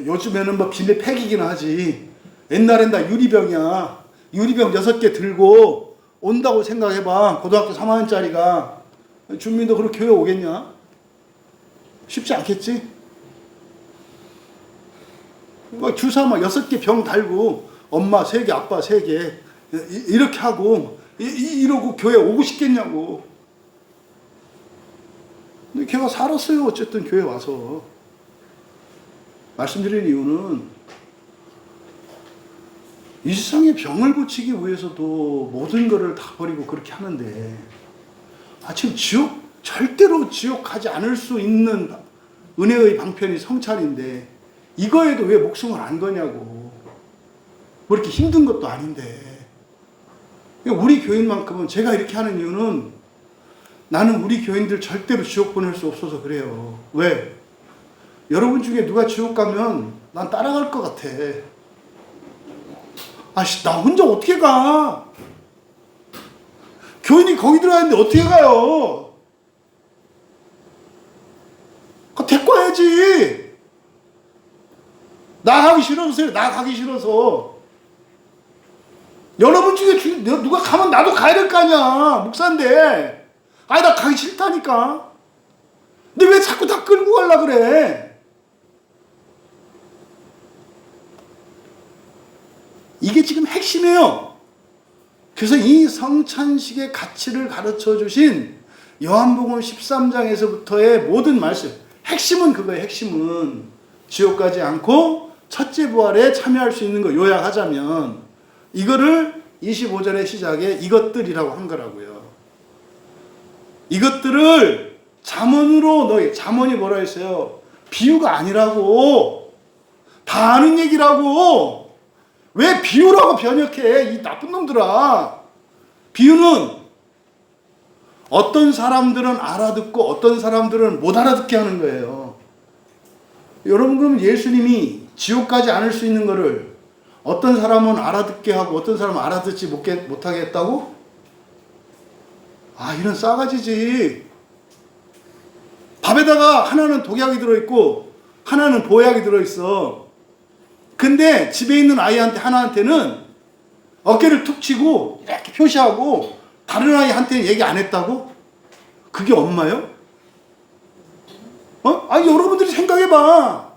S1: 요즘에는 뭐 비닐 팩이긴 하지. 옛날엔 다 유리병이야. 유리병 6개 들고 온다고 생각해봐. 고등학교 3학년짜리가. 준민도 그렇게 교회 오겠냐? 쉽지 않겠지? 주사 막 6개 병 달고 엄마 3개 아빠 3개 이렇게 하고 이러고 교회 오고 싶겠냐고. 근데 걔가 살았어요. 어쨌든 교회 와서. 말씀드린 이유는 이 세상의 병을 고치기 위해서도 모든 것을 다 버리고 그렇게 하는데 지금 절대로 지옥 가지 않을 수 있는 은혜의 방편이 성찬인데 이거에도 왜 목숨을 안 거냐고. 뭐 이렇게 힘든 것도 아닌데. 우리 교인만큼은 제가 이렇게 하는 이유는 나는 우리 교인들 절대로 지옥 보낼 수 없어서 그래요. 왜? 여러분 중에 누가 지옥 가면 난 따라갈 것 같아. 나 혼자 어떻게 가? 교인이 거기 들어가는데 어떻게 가요? 데리고 와야지. 나 가기 싫어서. 나 가기 싫어서. 여러분 중에 누가 가면 나도 가야 될 거 아니야. 목사인데. 나 가기 싫다니까. 근데 왜 자꾸 다 끌고 가려고 그래? 이게 지금 핵심이에요. 그래서 이 성찬식의 가치를 가르쳐 주신 요한복음 13장에서부터의 모든 말씀, 핵심은 그거예요. 핵심은 지옥 가지 않고 첫째 부활에 참여할 수 있는 거 요약하자면 이거를 25절의 시작에 이것들이라고 한 거라고요. 이것들을 잠언으로 잠언이 뭐라 했어요? 비유가 아니라고. 다 아는 얘기라고. 왜 비유라고 번역해? 이 나쁜 놈들아. 비유는 어떤 사람들은 알아듣고 어떤 사람들은 못 알아듣게 하는 거예요. 여러분, 그럼 예수님이 지옥 가지 않을 수 있는 거를 어떤 사람은 알아듣게 하고 어떤 사람은 알아듣지 못하게 했다고? 이런 싸가지지. 밥에다가 하나는 독약이 들어있고 하나는 보약이 들어있어. 근데 집에 있는 아이한테 하나한테는 어깨를 툭 치고 이렇게 표시하고 다른 아이한테는 얘기 안 했다고? 그게 엄마요? 여러분들이 생각해봐.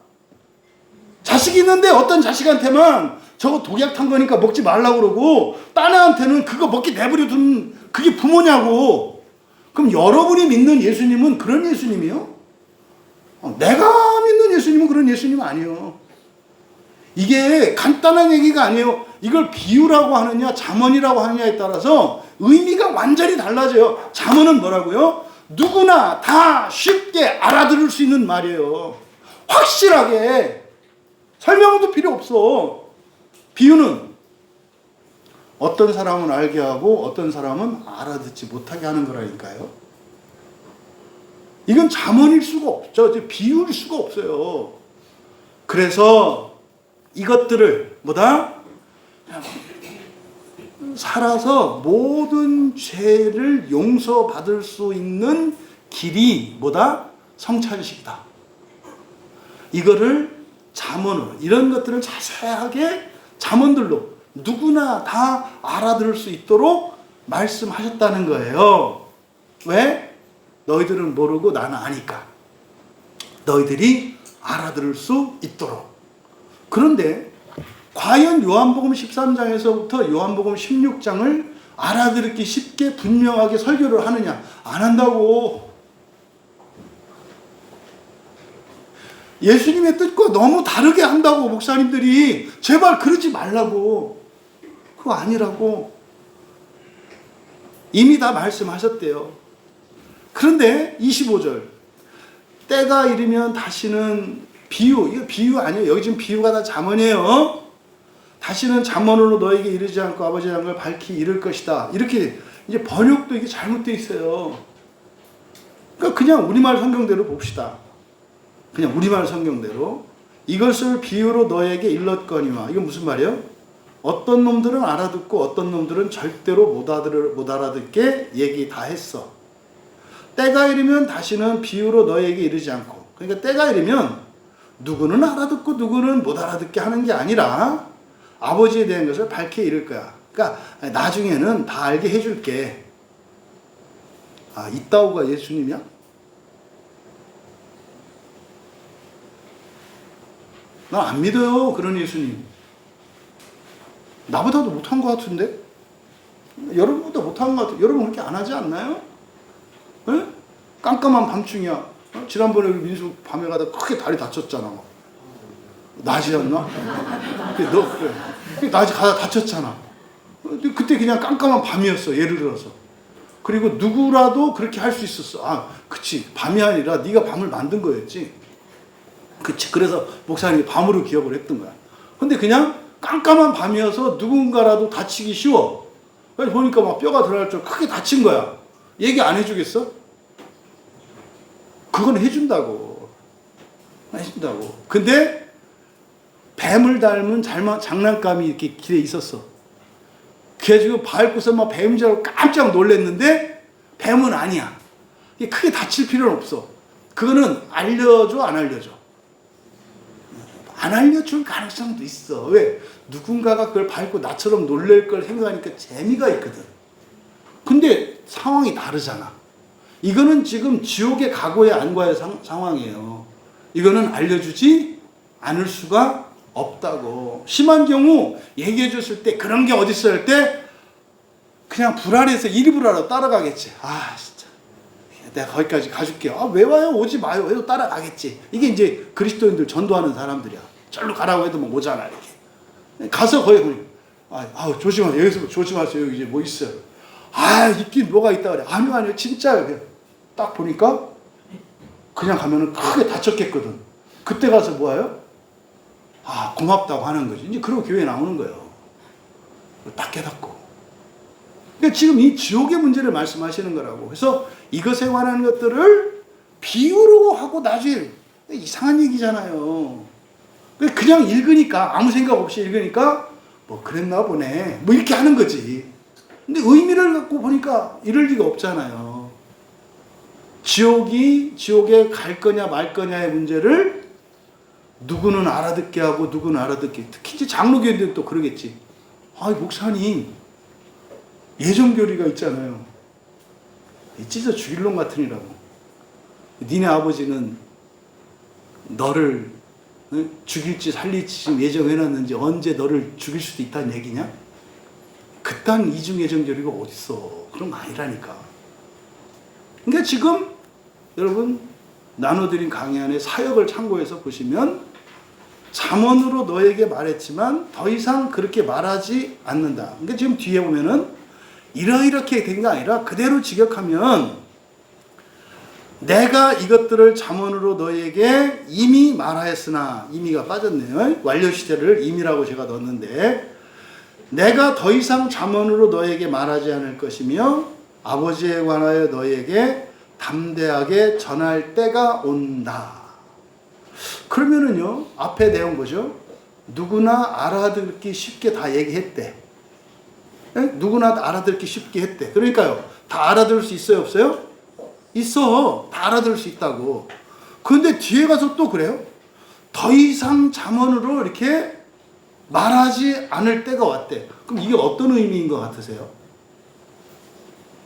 S1: 자식이 있는데 어떤 자식한테만 저거 독약 탄 거니까 먹지 말라고 그러고 딴 애한테는 그거 먹기 내버려 둔 그게 부모냐고. 그럼 여러분이 믿는 예수님은 그런 예수님이요? 내가 믿는 예수님은 그런 예수님 아니에요. 이게 간단한 얘기가 아니에요. 이걸 비유라고 하느냐 잠언이라고 하느냐에 따라서 의미가 완전히 달라져요. 잠언은 뭐라고요? 누구나 다 쉽게 알아들을 수 있는 말이에요. 확실하게. 설명도 필요 없어. 비유는 어떤 사람은 알게 하고 어떤 사람은 알아듣지 못하게 하는 거라니까요. 이건 잠언일 수가 없죠. 비유일 수가 없어요. 그래서 이것들을 살아서 모든 죄를 용서받을 수 있는 길이 뭐다? 성찬식이다. 이거를 잠언으로, 이런 것들을 자세하게 잠언들로 누구나 다 알아들을 수 있도록 말씀하셨다는 거예요. 왜? 너희들은 모르고 나는 아니까. 너희들이 알아들을 수 있도록. 그런데 과연 요한복음 13장에서부터 요한복음 16장을 알아듣기 쉽게 분명하게 설교를 하느냐? 안 한다고. 예수님의 뜻과 너무 다르게 한다고 목사님들이. 제발 그러지 말라고. 그거 아니라고. 이미 다 말씀하셨대요. 그런데 25절, 때가 이르면 다시는 비유, 이거 비유 아니에요. 여기 지금 비유가 다 잠언이에요. 다시는 잠언으로 너에게 이르지 않고 아버지의 양을 밝히 이를 것이다. 이렇게 이제 번역도 이게 잘못되어 있어요. 그러니까 그냥 우리말 성경대로 봅시다. 그냥 우리말 성경대로. 이것을 비유로 너에게 일렀거니와. 이건 무슨 말이에요? 어떤 놈들은 알아듣고 어떤 놈들은 절대로 못 알아듣게 얘기 다 했어. 때가 이르면 다시는 비유로 너에게 이르지 않고. 그러니까 때가 이르면 누구는 알아듣고 누구는 못 알아듣게 하는 게 아니라 아버지에 대한 것을 밝히 이를 거야. 그러니까 나중에는 다 알게 해줄게. 아, 이따오가 예수님이야? 난 안 믿어요, 그런 예수님. 나보다도 못한 것 같은데? 여러분보다 못한 것 같아요. 여러분 그렇게 안 하지 않나요? 에? 깜깜한 밤중이야. 지난번에 우리 민수 밤에 가다 크게 다리 다쳤잖아. 낮이었나? 너 그래. 낮에 가다 다쳤잖아. 그때 그냥 깜깜한 밤이었어. 예를 들어서. 그리고 누구라도 그렇게 할 수 있었어. 아, 그치. 밤이 아니라 네가 밤을 만든 거였지. 그치. 그래서 목사님이 밤으로 기억을 했던 거야. 근데 그냥 깜깜한 밤이어서 누군가라도 다치기 쉬워. 보니까 막 뼈가 들어갈 줄 크게 다친 거야. 얘기 안 해주겠어? 그건 해준다고. 해준다고. 근데 뱀을 닮은 장난감이 이렇게 길에 있었어. 그래가지고 밟고서 막 뱀인 줄 알고 깜짝 놀랐는데 뱀은 아니야. 크게 다칠 필요는 없어. 그거는 알려줘, 안 알려줘? 안 알려줄 가능성도 있어. 왜? 누군가가 그걸 밟고 나처럼 놀랄 걸 생각하니까 재미가 있거든. 근데 상황이 다르잖아. 이거는 지금 지옥의 각오의 안과의 상황이에요. 이거는 알려주지 않을 수가 없다고. 심한 경우 얘기해 줬을 때 그런 게 어딨어 할 때 그냥 불안해서 일부러라도 따라가겠지. 아 진짜 내가 거기까지 가줄게요. 아 왜 와요? 오지 마요. 왜 따라가겠지. 이게 이제 그리스도인들 전도하는 사람들이야. 절로 가라고 해도 뭐 오잖아 이렇게. 가서 거기 보니 조심하세요. 여기서 조심하세요. 여기 이제 뭐 있어요. 아 있긴 뭐가 있다 그래. 아니요 진짜요. 그냥 딱 보니까 그냥 가면은 크게 다쳤겠거든. 그때 가서 뭐예요? 아 고맙다고 하는 거지. 이제 그러고 교회에 나오는 거예요. 딱 깨닫고. 그러니까 지금 이 지옥의 문제를 말씀하시는 거라고. 그래서 이것에 관한 것들을 비유로 하고 나중에 이상한 얘기잖아요. 그냥 읽으니까 아무 생각 없이 읽으니까 뭐 그랬나 보네. 뭐 이렇게 하는 거지. 근데 의미를 갖고 보니까 이럴 리가 없잖아요. 지옥에 갈 거냐 말 거냐의 문제를 누구는 알아듣게 하고 누구는 알아듣게. 특히 이제 장로교인들은 또 그러겠지. 아, 목사님 예정교리가 있잖아요. 찢어 죽일 놈 같으니라고. 니네 아버지는 너를 죽일지 살릴지 지금 예정해놨는지 언제 너를 죽일 수도 있다는 얘기냐? 그딴 이중 예정교리가 어딨어. 그런 거 아니라니까. 그러니까 지금 여러분 나눠드린 강의 안에 사역을 참고해서 보시면 잠언으로 너에게 말했지만 더 이상 그렇게 말하지 않는다. 그러니까 지금 뒤에 보면은 이렇게 된 게 아니라 그대로 직역하면 내가 이것들을 잠언으로 너에게 이미 말하였으나, 이미가 빠졌네요. 완료시제를 이미라고 제가 넣었는데, 내가 더 이상 잠언으로 너에게 말하지 않을 것이며 아버지에 관하여 너에게 담대하게 전할 때가 온다. 그러면은요, 앞에 내용 보죠. 누구나 알아듣기 쉽게 다 얘기했대. 예? 누구나 알아듣기 쉽게 했대. 그러니까요. 다 알아들을 수 있어요, 없어요? 있어. 다 알아들을 수 있다고. 그런데 뒤에 가서 또 그래요. 더 이상 잠언으로 이렇게 말하지 않을 때가 왔대. 그럼 이게 어떤 의미인 것 같으세요?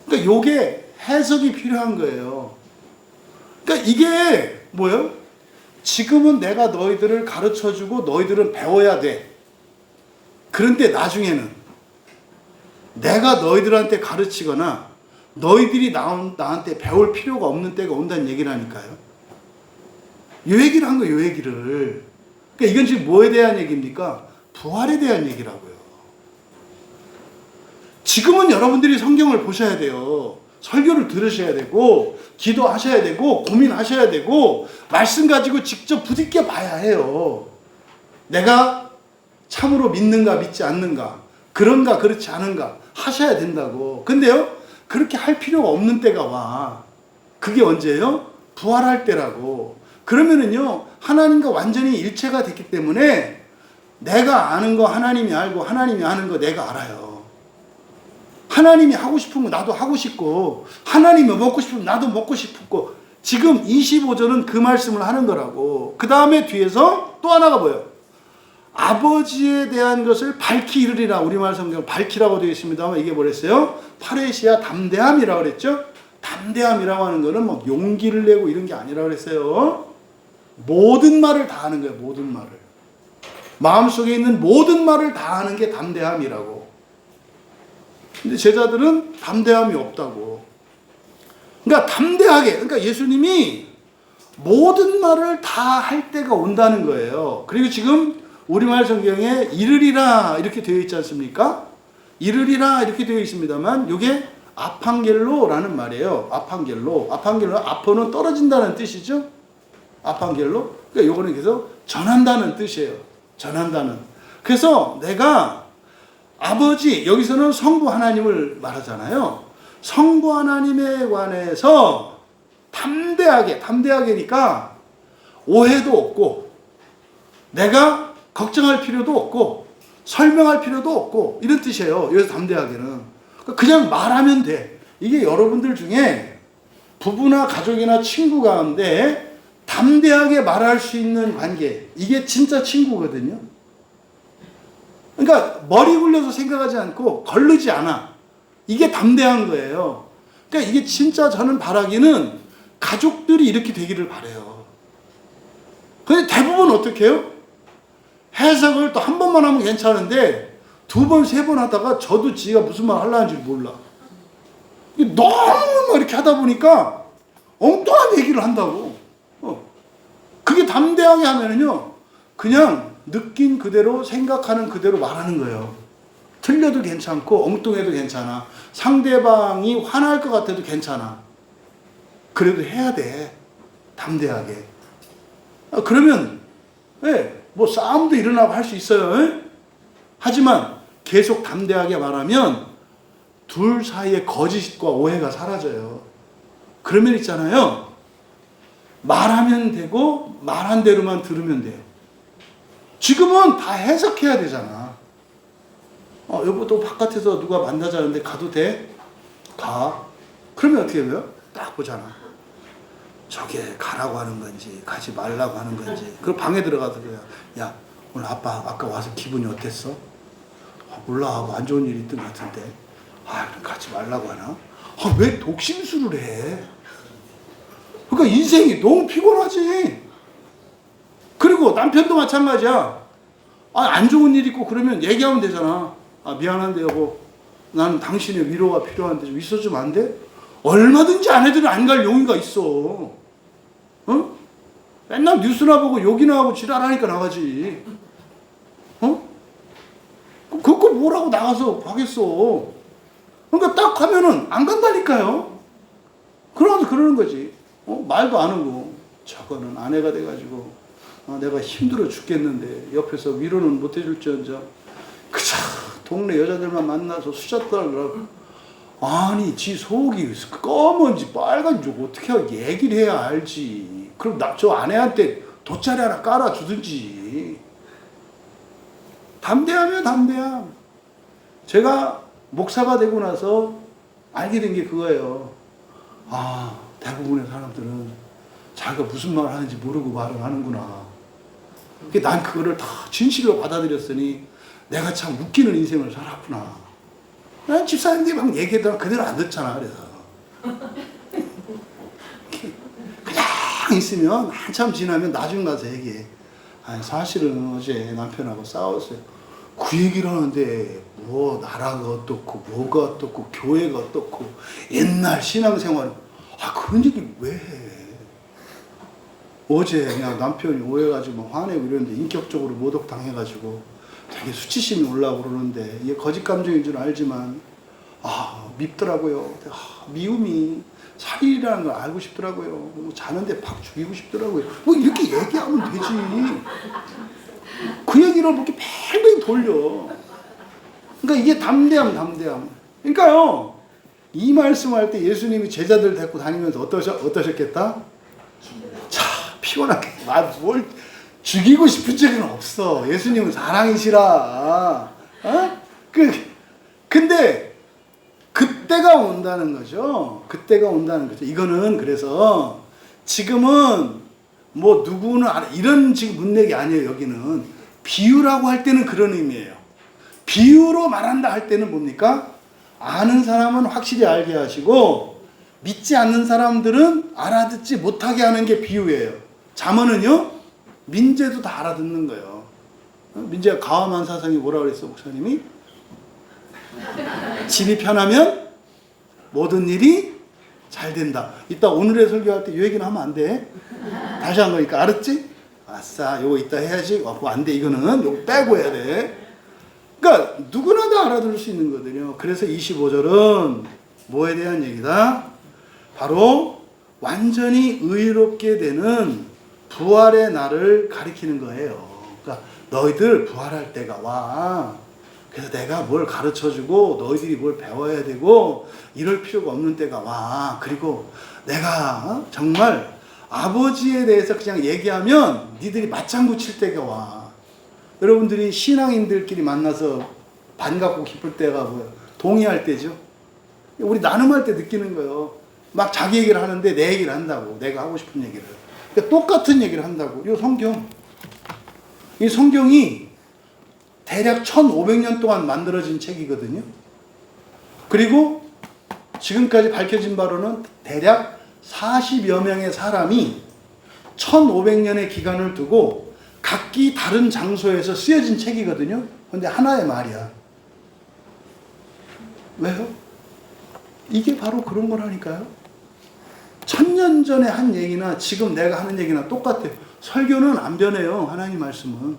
S1: 그러니까 요게 해석이 필요한 거예요. 그러니까 이게 뭐예요? 지금은 내가 너희들을 가르쳐주고 너희들은 배워야 돼. 그런데 나중에는 내가 너희들한테 가르치거나 너희들이 나한테 배울 필요가 없는 때가 온다는 얘기라니까요. 이 얘기를 한 거예요, 이 얘기를. 그러니까 이건 지금 뭐에 대한 얘기입니까? 부활에 대한 얘기라고요. 지금은 여러분들이 성경을 보셔야 돼요. 설교를 들으셔야 되고, 기도하셔야 되고, 고민하셔야 되고, 말씀 가지고 직접 부딪혀 봐야 해요. 내가 참으로 믿는가, 믿지 않는가, 그런가, 그렇지 않은가 하셔야 된다고. 근데요, 그렇게 할 필요가 없는 때가 와. 그게 언제예요? 부활할 때라고. 그러면은요, 하나님과 완전히 일체가 됐기 때문에 내가 아는 거 하나님이 알고 하나님이 아는 거 내가 알아요. 하나님이 하고 싶은 거 나도 하고 싶고 하나님이 먹고 싶으면 나도 먹고 싶고 지금 25절은 그 말씀을 하는 거라고. 그 다음에 뒤에서 또 하나가 뭐예요? 아버지에 대한 것을 밝히 이르리라. 우리말 성경 밝히라고 되어 있습니다만 이게 뭐랬어요? 파레시아 담대함이라고 그랬죠? 담대함이라고 하는 거는 뭐 용기를 내고 이런 게 아니라 그랬어요. 모든 말을 다 하는 거예요. 모든 말을. 마음속에 있는 모든 말을 다 하는 게 담대함이라고. 근데 제자들은 담대함이 없다고. 그러니까 담대하게, 그러니까 예수님이 모든 말을 다 할 때가 온다는 거예요. 그리고 지금 우리말 성경에 이르리라 이렇게 되어 있지 않습니까? 이르리라 이렇게 되어 있습니다만 이게 아팡겔로라는 말이에요. 아팡겔로. 아포는 떨어진다는 뜻이죠. 아팡겔로. 그러니까 요거는 그래서 전한다는 뜻이에요. 전한다는. 그래서 내가 아버지, 여기서는 성부 하나님을 말하잖아요. 성부 하나님에 관해서 담대하게니까 오해도 없고 내가 걱정할 필요도 없고 설명할 필요도 없고 이런 뜻이에요. 여기서 담대하게는 그냥 말하면 돼. 이게 여러분들 중에 부부나 가족이나 친구 가운데 담대하게 말할 수 있는 관계, 이게 진짜 친구거든요. 그러니까 머리 굴려서 생각하지 않고 거르지 않아. 이게 담대한 거예요. 그러니까 이게 진짜 저는 바라기는 가족들이 이렇게 되기를 바라요. 근데 대부분 어떻게 해요? 해석을 또 한 번만 하면 괜찮은데 두 번, 세 번 하다가 저도 지가 무슨 말 하려는 줄 몰라. 너무 이렇게 하다 보니까 엉뚱한 얘기를 한다고. 그게 담대하게 하면은요, 그냥 느낀 그대로 생각하는 그대로 말하는 거예요. 틀려도 괜찮고 엉뚱해도 괜찮아. 상대방이 화날 것 같아도 괜찮아. 그래도 해야 돼. 담대하게. 그러면 뭐 싸움도 일어나고 할 수 있어요. 하지만 계속 담대하게 말하면 둘 사이의 거짓과 오해가 사라져요. 그러면 있잖아요. 말하면 되고 말한 대로만 들으면 돼요. 지금은 다 해석해야 되잖아. 여보 또 바깥에서 누가 만나자는데 가도 돼? 가. 그러면 어떻게 돼요? 딱 보잖아. 저게 가라고 하는 건지 가지 말라고 하는 건지. 그럼 방에 들어가서 그래요. 야, 오늘 아빠 아까 와서 기분이 어땠어? 몰라. 뭐 안 좋은 일이 있던 것 같은데. 그럼 가지 말라고 하나? 왜 독심술을 해? 그러니까 인생이 너무 피곤하지. 그리고 남편도 마찬가지야. 안 좋은 일 있고 그러면 얘기하면 되잖아. 미안한데 여보, 나는 당신의 위로가 필요한데 좀 있어주면 안 돼? 얼마든지 아내들은 안 갈 용의가 있어. 맨날 뉴스나 보고 욕이나 하고 지랄하니까 나가지. 그거 뭐라고 나가서 하겠어. 그러니까 딱 하면은 안 간다니까요. 그러면서 그러는 거지. 말도 안 하고. 저거는 아내가 돼가지고 내가 힘들어 죽겠는데 옆에서 위로는 못 해줄지언정 그저 동네 여자들만 만나서 수다 떨고. 아니 지 속이 검은지 빨간지 어떻게 얘기를 해야 알지. 그럼 저 아내한테 돗자리 하나 깔아주든지. 담대하면 담대함. 제가 목사가 되고 나서 알게 된 게 그거예요. 아, 대부분의 사람들은 자기가 무슨 말을 하는지 모르고 말을 하는구나. 난 그거를 다 진실로 받아들였으니 내가 참 웃기는 인생을 살았구나. 난 집사님들이 막 얘기하다가 그대로 안 듣잖아. 그래서 그냥 있으면 한참 지나면 나중 가서 얘기해. 아니, 사실은 어제 남편하고 싸웠어요. 그 얘기를 하는데 뭐 나라가 어떻고 뭐가 어떻고 교회가 어떻고 옛날 신앙생활, 그런 얘기 왜 해? 어제 그냥 남편이 오해가지고 막 화내고 이러는데 인격적으로 모독당해가지고 되게 수치심이 올라오고 그러는데 이게 거짓 감정인 줄 알지만 밉더라고요. 미움이 살인이라는 걸 알고 싶더라고요. 뭐 자는데 팍 죽이고 싶더라고요. 뭐 이렇게 얘기하면 되지. 그 얘기를 이렇게 팽팽 돌려. 그러니까 이게 담대함. 그러니까요, 이 말씀할 때 예수님이 제자들 데리고 다니면서 어떠셨겠다? 자, 피곤하게. 뭘 죽이고 싶은 적은 없어. 예수님은 사랑이시라. 근데 그때가 온다는 거죠. 이거는 그래서 지금은 뭐 누구는 이런 지금 문맥이 아니에요. 여기는 비유라고 할 때는 그런 의미예요. 비유로 말한다 할 때는 뭡니까? 아는 사람은 확실히 알게 하시고 믿지 않는 사람들은 알아듣지 못하게 하는 게 비유예요. 잠언은요, 민재도 다 알아듣는 거예요. 민재가 가와만 사상이 뭐라 그랬어, 목사님이? 집이 편하면 모든 일이 잘 된다. 이따 오늘의 설교할 때 이 얘기는 하면 안 돼. 다시 한 거니까 알았지? 아싸, 요거 이따 해야지. 그거 안 돼. 이거는 요거 빼고 해야 돼. 그러니까 누구나 다 알아들을 수 있는 거거든요. 그래서 25절은 뭐에 대한 얘기다? 바로 완전히 의롭게 되는 부활의 날을 가리키는 거예요. 그러니까 너희들 부활할 때가 와. 그래서 내가 뭘 가르쳐주고 너희들이 뭘 배워야 되고 이럴 필요가 없는 때가 와. 그리고 내가 정말 아버지에 대해서 그냥 얘기하면 니들이 맞장구 칠 때가 와. 여러분들이 신앙인들끼리 만나서 반갑고 기쁠 때가 뭐예요? 동의할 때죠. 우리 나눔할 때 느끼는 거예요. 막 자기 얘기를 하는데 내 얘기를 한다고. 내가 하고 싶은 얘기를. 그러니까 똑같은 얘기를 한다고. 이 성경이 대략 1500년 동안 만들어진 책이거든요. 그리고 지금까지 밝혀진 바로는 대략 40여 명의 사람이 1500년의 기간을 두고 각기 다른 장소에서 쓰여진 책이거든요. 근데 하나의 말이야. 왜요? 이게 바로 그런 거라니까요. 1000년 전에 한 얘기나 지금 내가 하는 얘기나 똑같아요. 설교는 안 변해요. 하나님 말씀은.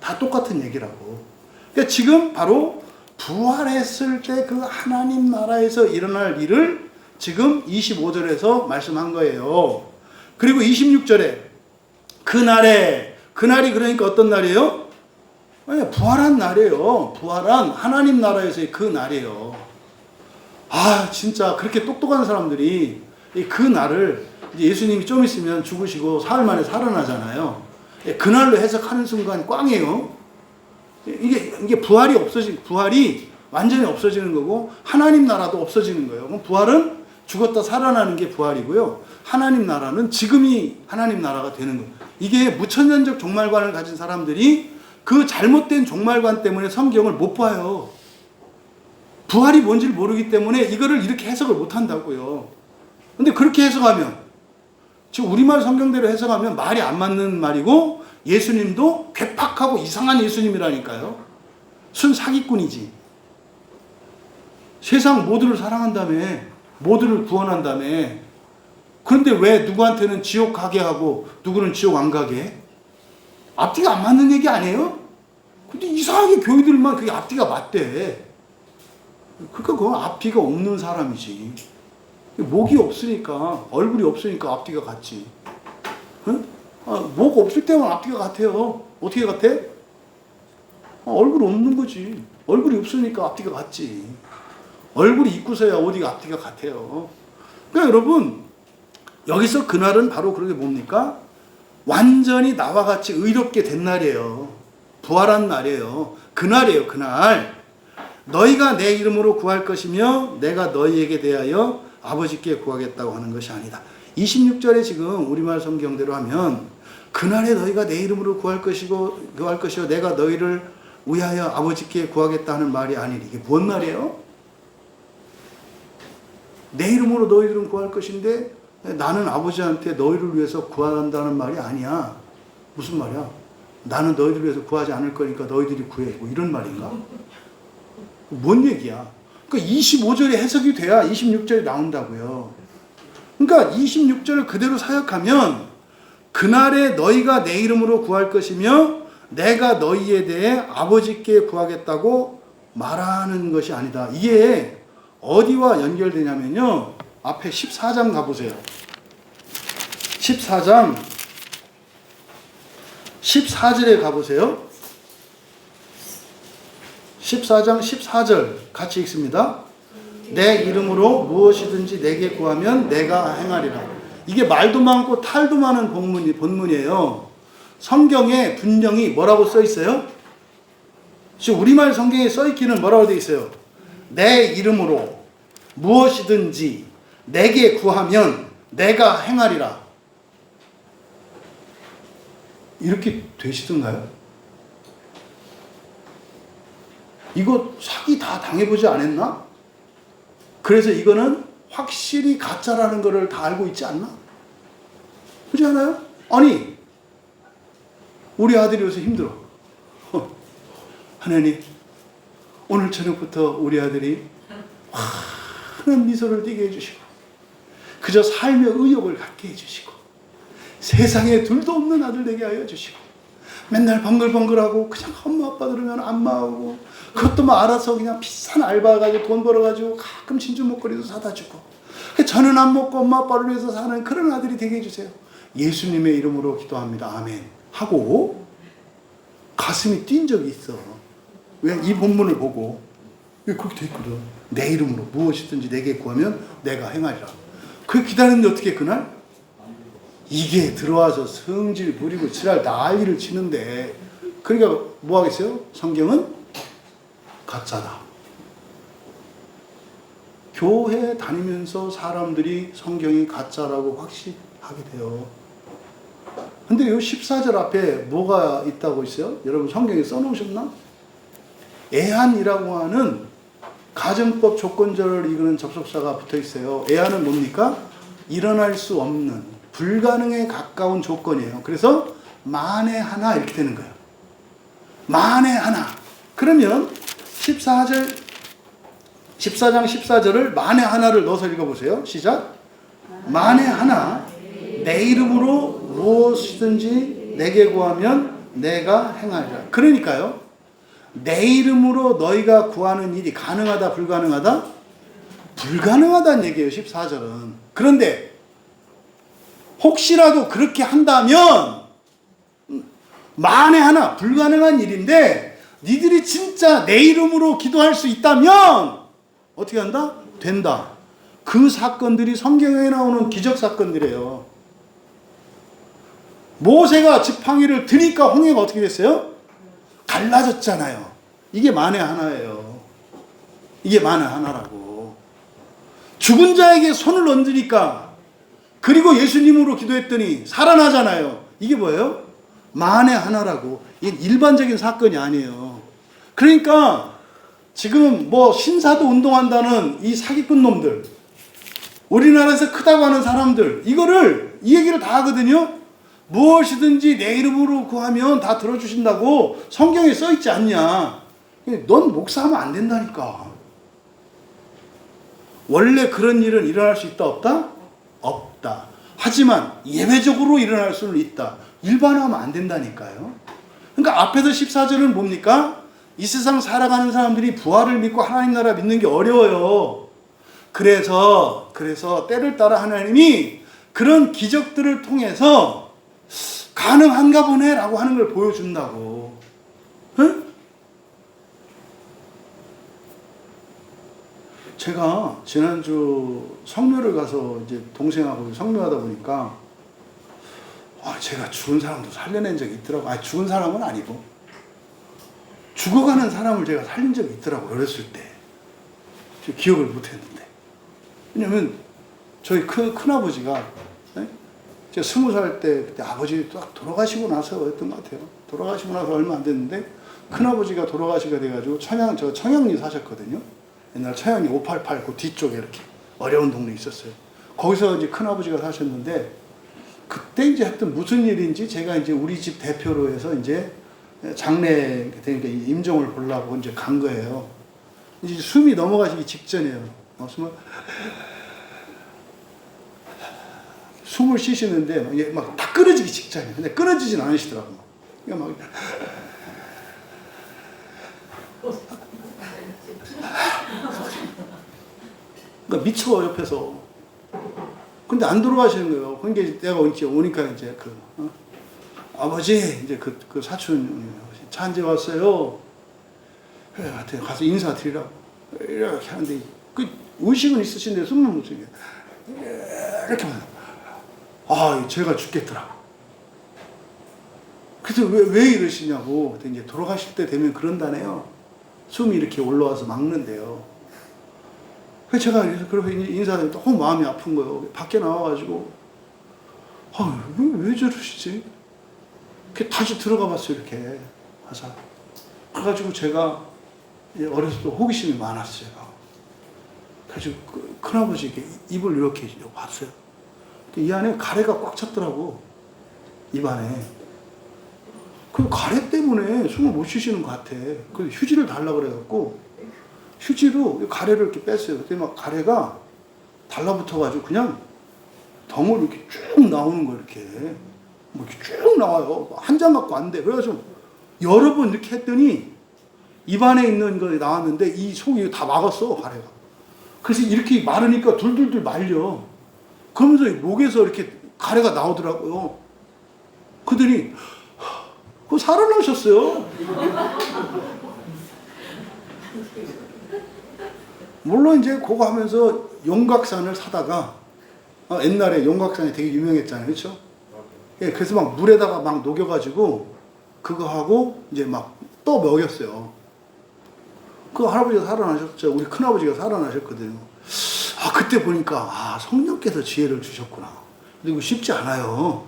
S1: 다 똑같은 얘기라고. 그러니까 지금 바로 부활했을 때 그 하나님 나라에서 일어날 일을 지금 25절에서 말씀한 거예요. 그리고 26절에 그날이 그러니까 어떤 날이에요? 부활한 날이에요. 부활한 하나님 나라에서의 그 날이에요. 진짜 그렇게 똑똑한 사람들이 그 날을 예수님이 좀 있으면 죽으시고 사흘 만에 살아나잖아요. 그날로 해석하는 순간 꽝이에요. 이게 부활이 완전히 없어지는 거고 하나님 나라도 없어지는 거예요. 그럼 부활은 죽었다 살아나는 게 부활이고요. 하나님 나라는 지금이 하나님 나라가 되는 거예요. 이게 무천년적 종말관을 가진 사람들이 그 잘못된 종말관 때문에 성경을 못 봐요. 부활이 뭔지를 모르기 때문에 이거를 이렇게 해석을 못 한다고요. 근데 그렇게 해석하면 지금 우리말 성경대로 해석하면 말이 안 맞는 말이고 예수님도 괴팍하고 이상한 예수님이라니까요. 순 사기꾼이지. 세상 모두를 사랑한다며, 모두를 구원한다며. 그런데 왜 누구한테는 지옥 가게 하고 누구는 지옥 안 가게 해? 앞뒤가 안 맞는 얘기 아니에요? 근데 이상하게 교회들만 그게 앞뒤가 맞대. 그러니까 그건 앞뒤가 없는 사람이지. 목이 없으니까, 얼굴이 없으니까 앞뒤가 같지. 응? 목 없을 때만 앞뒤가 같아요. 어떻게 같아? 얼굴 없는 거지. 얼굴이 없으니까 앞뒤가 같지. 얼굴이 있고서야 어디가 앞뒤가 같아요. 그러니까 여러분, 여기서 그날은 바로 그렇게 뭡니까? 완전히 나와 같이 의롭게 된 날이에요. 부활한 날이에요. 그날이에요, 그날. 너희가 내 이름으로 구할 것이며 내가 너희에게 대하여 아버지께 구하겠다고 하는 것이 아니다. 26절에 지금 우리말 성경대로 하면 그날에 너희가 내 이름으로 구할 것이요 내가 너희를 위하여 아버지께 구하겠다 하는 말이 아니니 이게 뭔 말이에요? 내 이름으로 너희들은 구할 것인데 나는 아버지한테 너희를 위해서 구한다는 말이 아니야. 무슨 말이야? 나는 너희들을 위해서 구하지 않을 거니까 너희들이 구해. 뭐 이런 말인가? 뭔 얘기야? 그러니까 25절에 해석이 돼야 26절이 나온다고요. 그러니까 26절을 그대로 사역하면 그날에 너희가 내 이름으로 구할 것이며 내가 너희에 대해 아버지께 구하겠다고 말하는 것이 아니다. 이게 어디와 연결되냐면요. 앞에 14장 가보세요. 14장 14절에 가보세요. 14장 14절 같이 읽습니다. 내 이름으로 무엇이든지 내게 구하면 내가 행하리라. 이게 말도 많고 탈도 많은 본문이에요. 성경에 분명히 뭐라고 써 있어요? 지금 우리말 성경에 써 있기는 뭐라고 되어 있어요? 내 이름으로 무엇이든지 내게 구하면 내가 행하리라. 이렇게 되시던가요? 이거 사기 다 당해보지 않았나? 그래서 이거는 확실히 가짜라는 것을 다 알고 있지 않나? 그렇지 않아요? 아니, 우리 아들이 요새 힘들어. 하나님, 오늘 저녁부터 우리 아들이 환한 미소를 띠게 해주시고 그저 삶의 의욕을 갖게 해주시고 세상에 둘도 없는 아들 되게 하여 주시고 맨날 번글번글하고 그냥 엄마 아빠 들으면 안마하고 그것도 뭐 알아서 그냥 비싼 알바 가지고 돈 벌어가지고 가끔 진주 목걸이도 사다 주고 저는 안 먹고 엄마 아빠를 위해서 사는 그런 아들이 되게 해주세요. 예수님의 이름으로 기도합니다. 아멘 하고 가슴이 뛴 적이 있어. 왜? 이 본문을 보고 그렇게 돼 있거든. 내 이름으로 무엇이든지 내게 구하면 내가 행하리라. 그 기다렸는데 어떻게 그날? 이게 들어와서 성질 부리고 지랄 난리를 치는데 그러니까 뭐 하겠어요? 성경은 가짜다. 교회 다니면서 사람들이 성경이 가짜라고 확신하게 돼요. 근데 이 14절 앞에 뭐가 있다고 있어요? 여러분 성경에 써놓으셨나? 애한이라고 하는 가정법 조건절을 이끄는 접속사가 붙어 있어요. 애한은 뭡니까? 일어날 수 없는 불가능에 가까운 조건이에요. 그래서 만에 하나 이렇게 되는 거예요. 만에 하나. 그러면 14장 14절을 만에 하나를 넣어서 읽어보세요. 시작. 만에 하나 내 이름으로 무엇이든지 내게 구하면 내가 행하리라. 그러니까요. 내 이름으로 너희가 구하는 일이 가능하다 불가능하다? 불가능하다는 얘기예요. 14절은. 그런데 혹시라도 그렇게 한다면 만에 하나 불가능한 일인데 니들이 진짜 내 이름으로 기도할 수 있다면 어떻게 한다? 된다. 그 사건들이 성경에 나오는 기적 사건들이에요. 모세가 지팡이를 드니까 홍해가 어떻게 됐어요? 갈라졌잖아요. 이게 만에 하나예요. 이게 만에 하나라고. 죽은 자에게 손을 얹으니까 그리고 예수님으로 기도했더니 살아나잖아요. 이게 뭐예요? 만에 하나라고. 이게 일반적인 사건이 아니에요. 그러니까 지금 뭐 신사도 운동한다는 이 사기꾼 놈들, 우리나라에서 크다고 하는 사람들, 이 얘기를 다 하거든요. 무엇이든지 내 이름으로 구하면 다 들어주신다고 성경에 써있지 않냐. 넌 목사하면 안 된다니까. 원래 그런 일은 일어날 수 있다 없다? 없다. 하지만 예외적으로 일어날 수는 있다. 일반화하면 안 된다니까요. 그러니까 앞에서 14절은 뭡니까? 이 세상 살아가는 사람들이 부활을 믿고 하나님 나라 믿는 게 어려워요. 그래서 때를 따라 하나님이 그런 기적들을 통해서 가능한가 보네라고 하는 걸 보여준다고. 응? 제가 지난주 성묘를 가서 이제 동생하고 성묘하다 보니까 제가 죽은 사람도 살려낸 적이 있더라고. 죽은 사람은 아니고 죽어가는 사람을 제가 살린 적이 있더라고요. 어렸을 때. 저 기억을 못했는데. 왜냐면 저희 큰아버지가 제가 20살 때 그때 아버지 딱 돌아가시고 나서였던 것 같아요. 돌아가시고 나서 얼마 안 됐는데 큰아버지가 돌아가시게 돼가지고 저 청양리 사셨거든요. 옛날 청양리 588 그 뒤쪽에 이렇게 어려운 동네 있었어요. 거기서 이제 큰아버지가 사셨는데 그때 이제 하여튼 무슨 일인지 제가 이제 우리 집 대표로 해서 이제 장례 되니까 임종을 보려고 이제 간 거예요. 이제 숨이 넘어가시기 직전이에요. 숨을 쉬시는데 막 다 끊어지기 직전이에요. 근데 끊어지진 않으시더라고요. 그러니까 막 그러니까 미쳐 옆에서. 근데 안 돌아가시는 거예요. 그러니까 내가 오니까 이제 아버지 이제 그 사촌 찬제 왔어요. 그래 가서 인사드리라고 이렇게 하는데 그 의식은 있으신데 숨은 못 쉬게 이렇게 하면 제가 죽겠더라고. 그래서 왜 이러시냐고. 이제 돌아가실 때 되면 그런다네요. 숨이 이렇게 올라와서 막는데요. 그래서 제가 그렇게 인사드리면 너무 마음이 아픈 거예요. 밖에 나와가지고 왜 저러시지? 이렇게 다시 들어가 봤어요. 이렇게 와서. 그래가지고 제가 어렸을 때 호기심이 많았어요. 그래서 큰아버지 입을 이렇게 봤어요. 이 안에 가래가 꽉 찼더라고. 입안에. 그 가래 때문에 숨을 못 쉬시는 것 같아. 그 휴지를 달라고 그래갖고 휴지로 가래를 이렇게 뺐어요. 그때 막 가래가 달라붙어가지고 그냥 덩어리 이렇게 쭉 나오는 거 이렇게. 뭐 이렇게 쭉 나와요. 한 장 갖고 안 돼. 그래가지고 여러 번 이렇게 했더니 입안에 있는 거 나왔는데 이 속이 다 막았어, 가래가. 그래서 이렇게 마르니까 둘둘둘 말려. 그러면서 목에서 이렇게 가래가 나오더라고요. 그러더니 살아나셨어요. 물론 이제 그거 하면서 용각산을 사다가 옛날에 용각산이 되게 유명했잖아요. 그렇죠? 예, 그래서 막 물에다가 막 녹여가지고 그거 하고 이제 막 또 먹였어요. 그 할아버지가 살아나셨죠. 우리 큰아버지가 살아나셨거든요. 그때 보니까 성령께서 지혜를 주셨구나. 근데 이거 쉽지 않아요.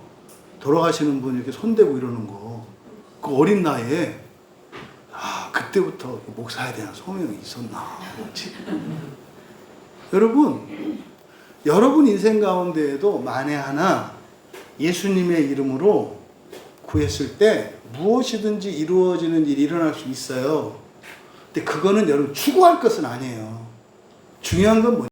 S1: 돌아가시는 분 이렇게 손대고 이러는 거. 그 어린 나이에 그때부터 목사에 대한 소명이 있었나. 여러분 인생 가운데에도 만에 하나 예수님의 이름으로 구했을 때 무엇이든지 이루어지는 일이 일어날 수 있어요. 근데 그거는 여러분 추구할 것은 아니에요. 중요한 건 뭐냐?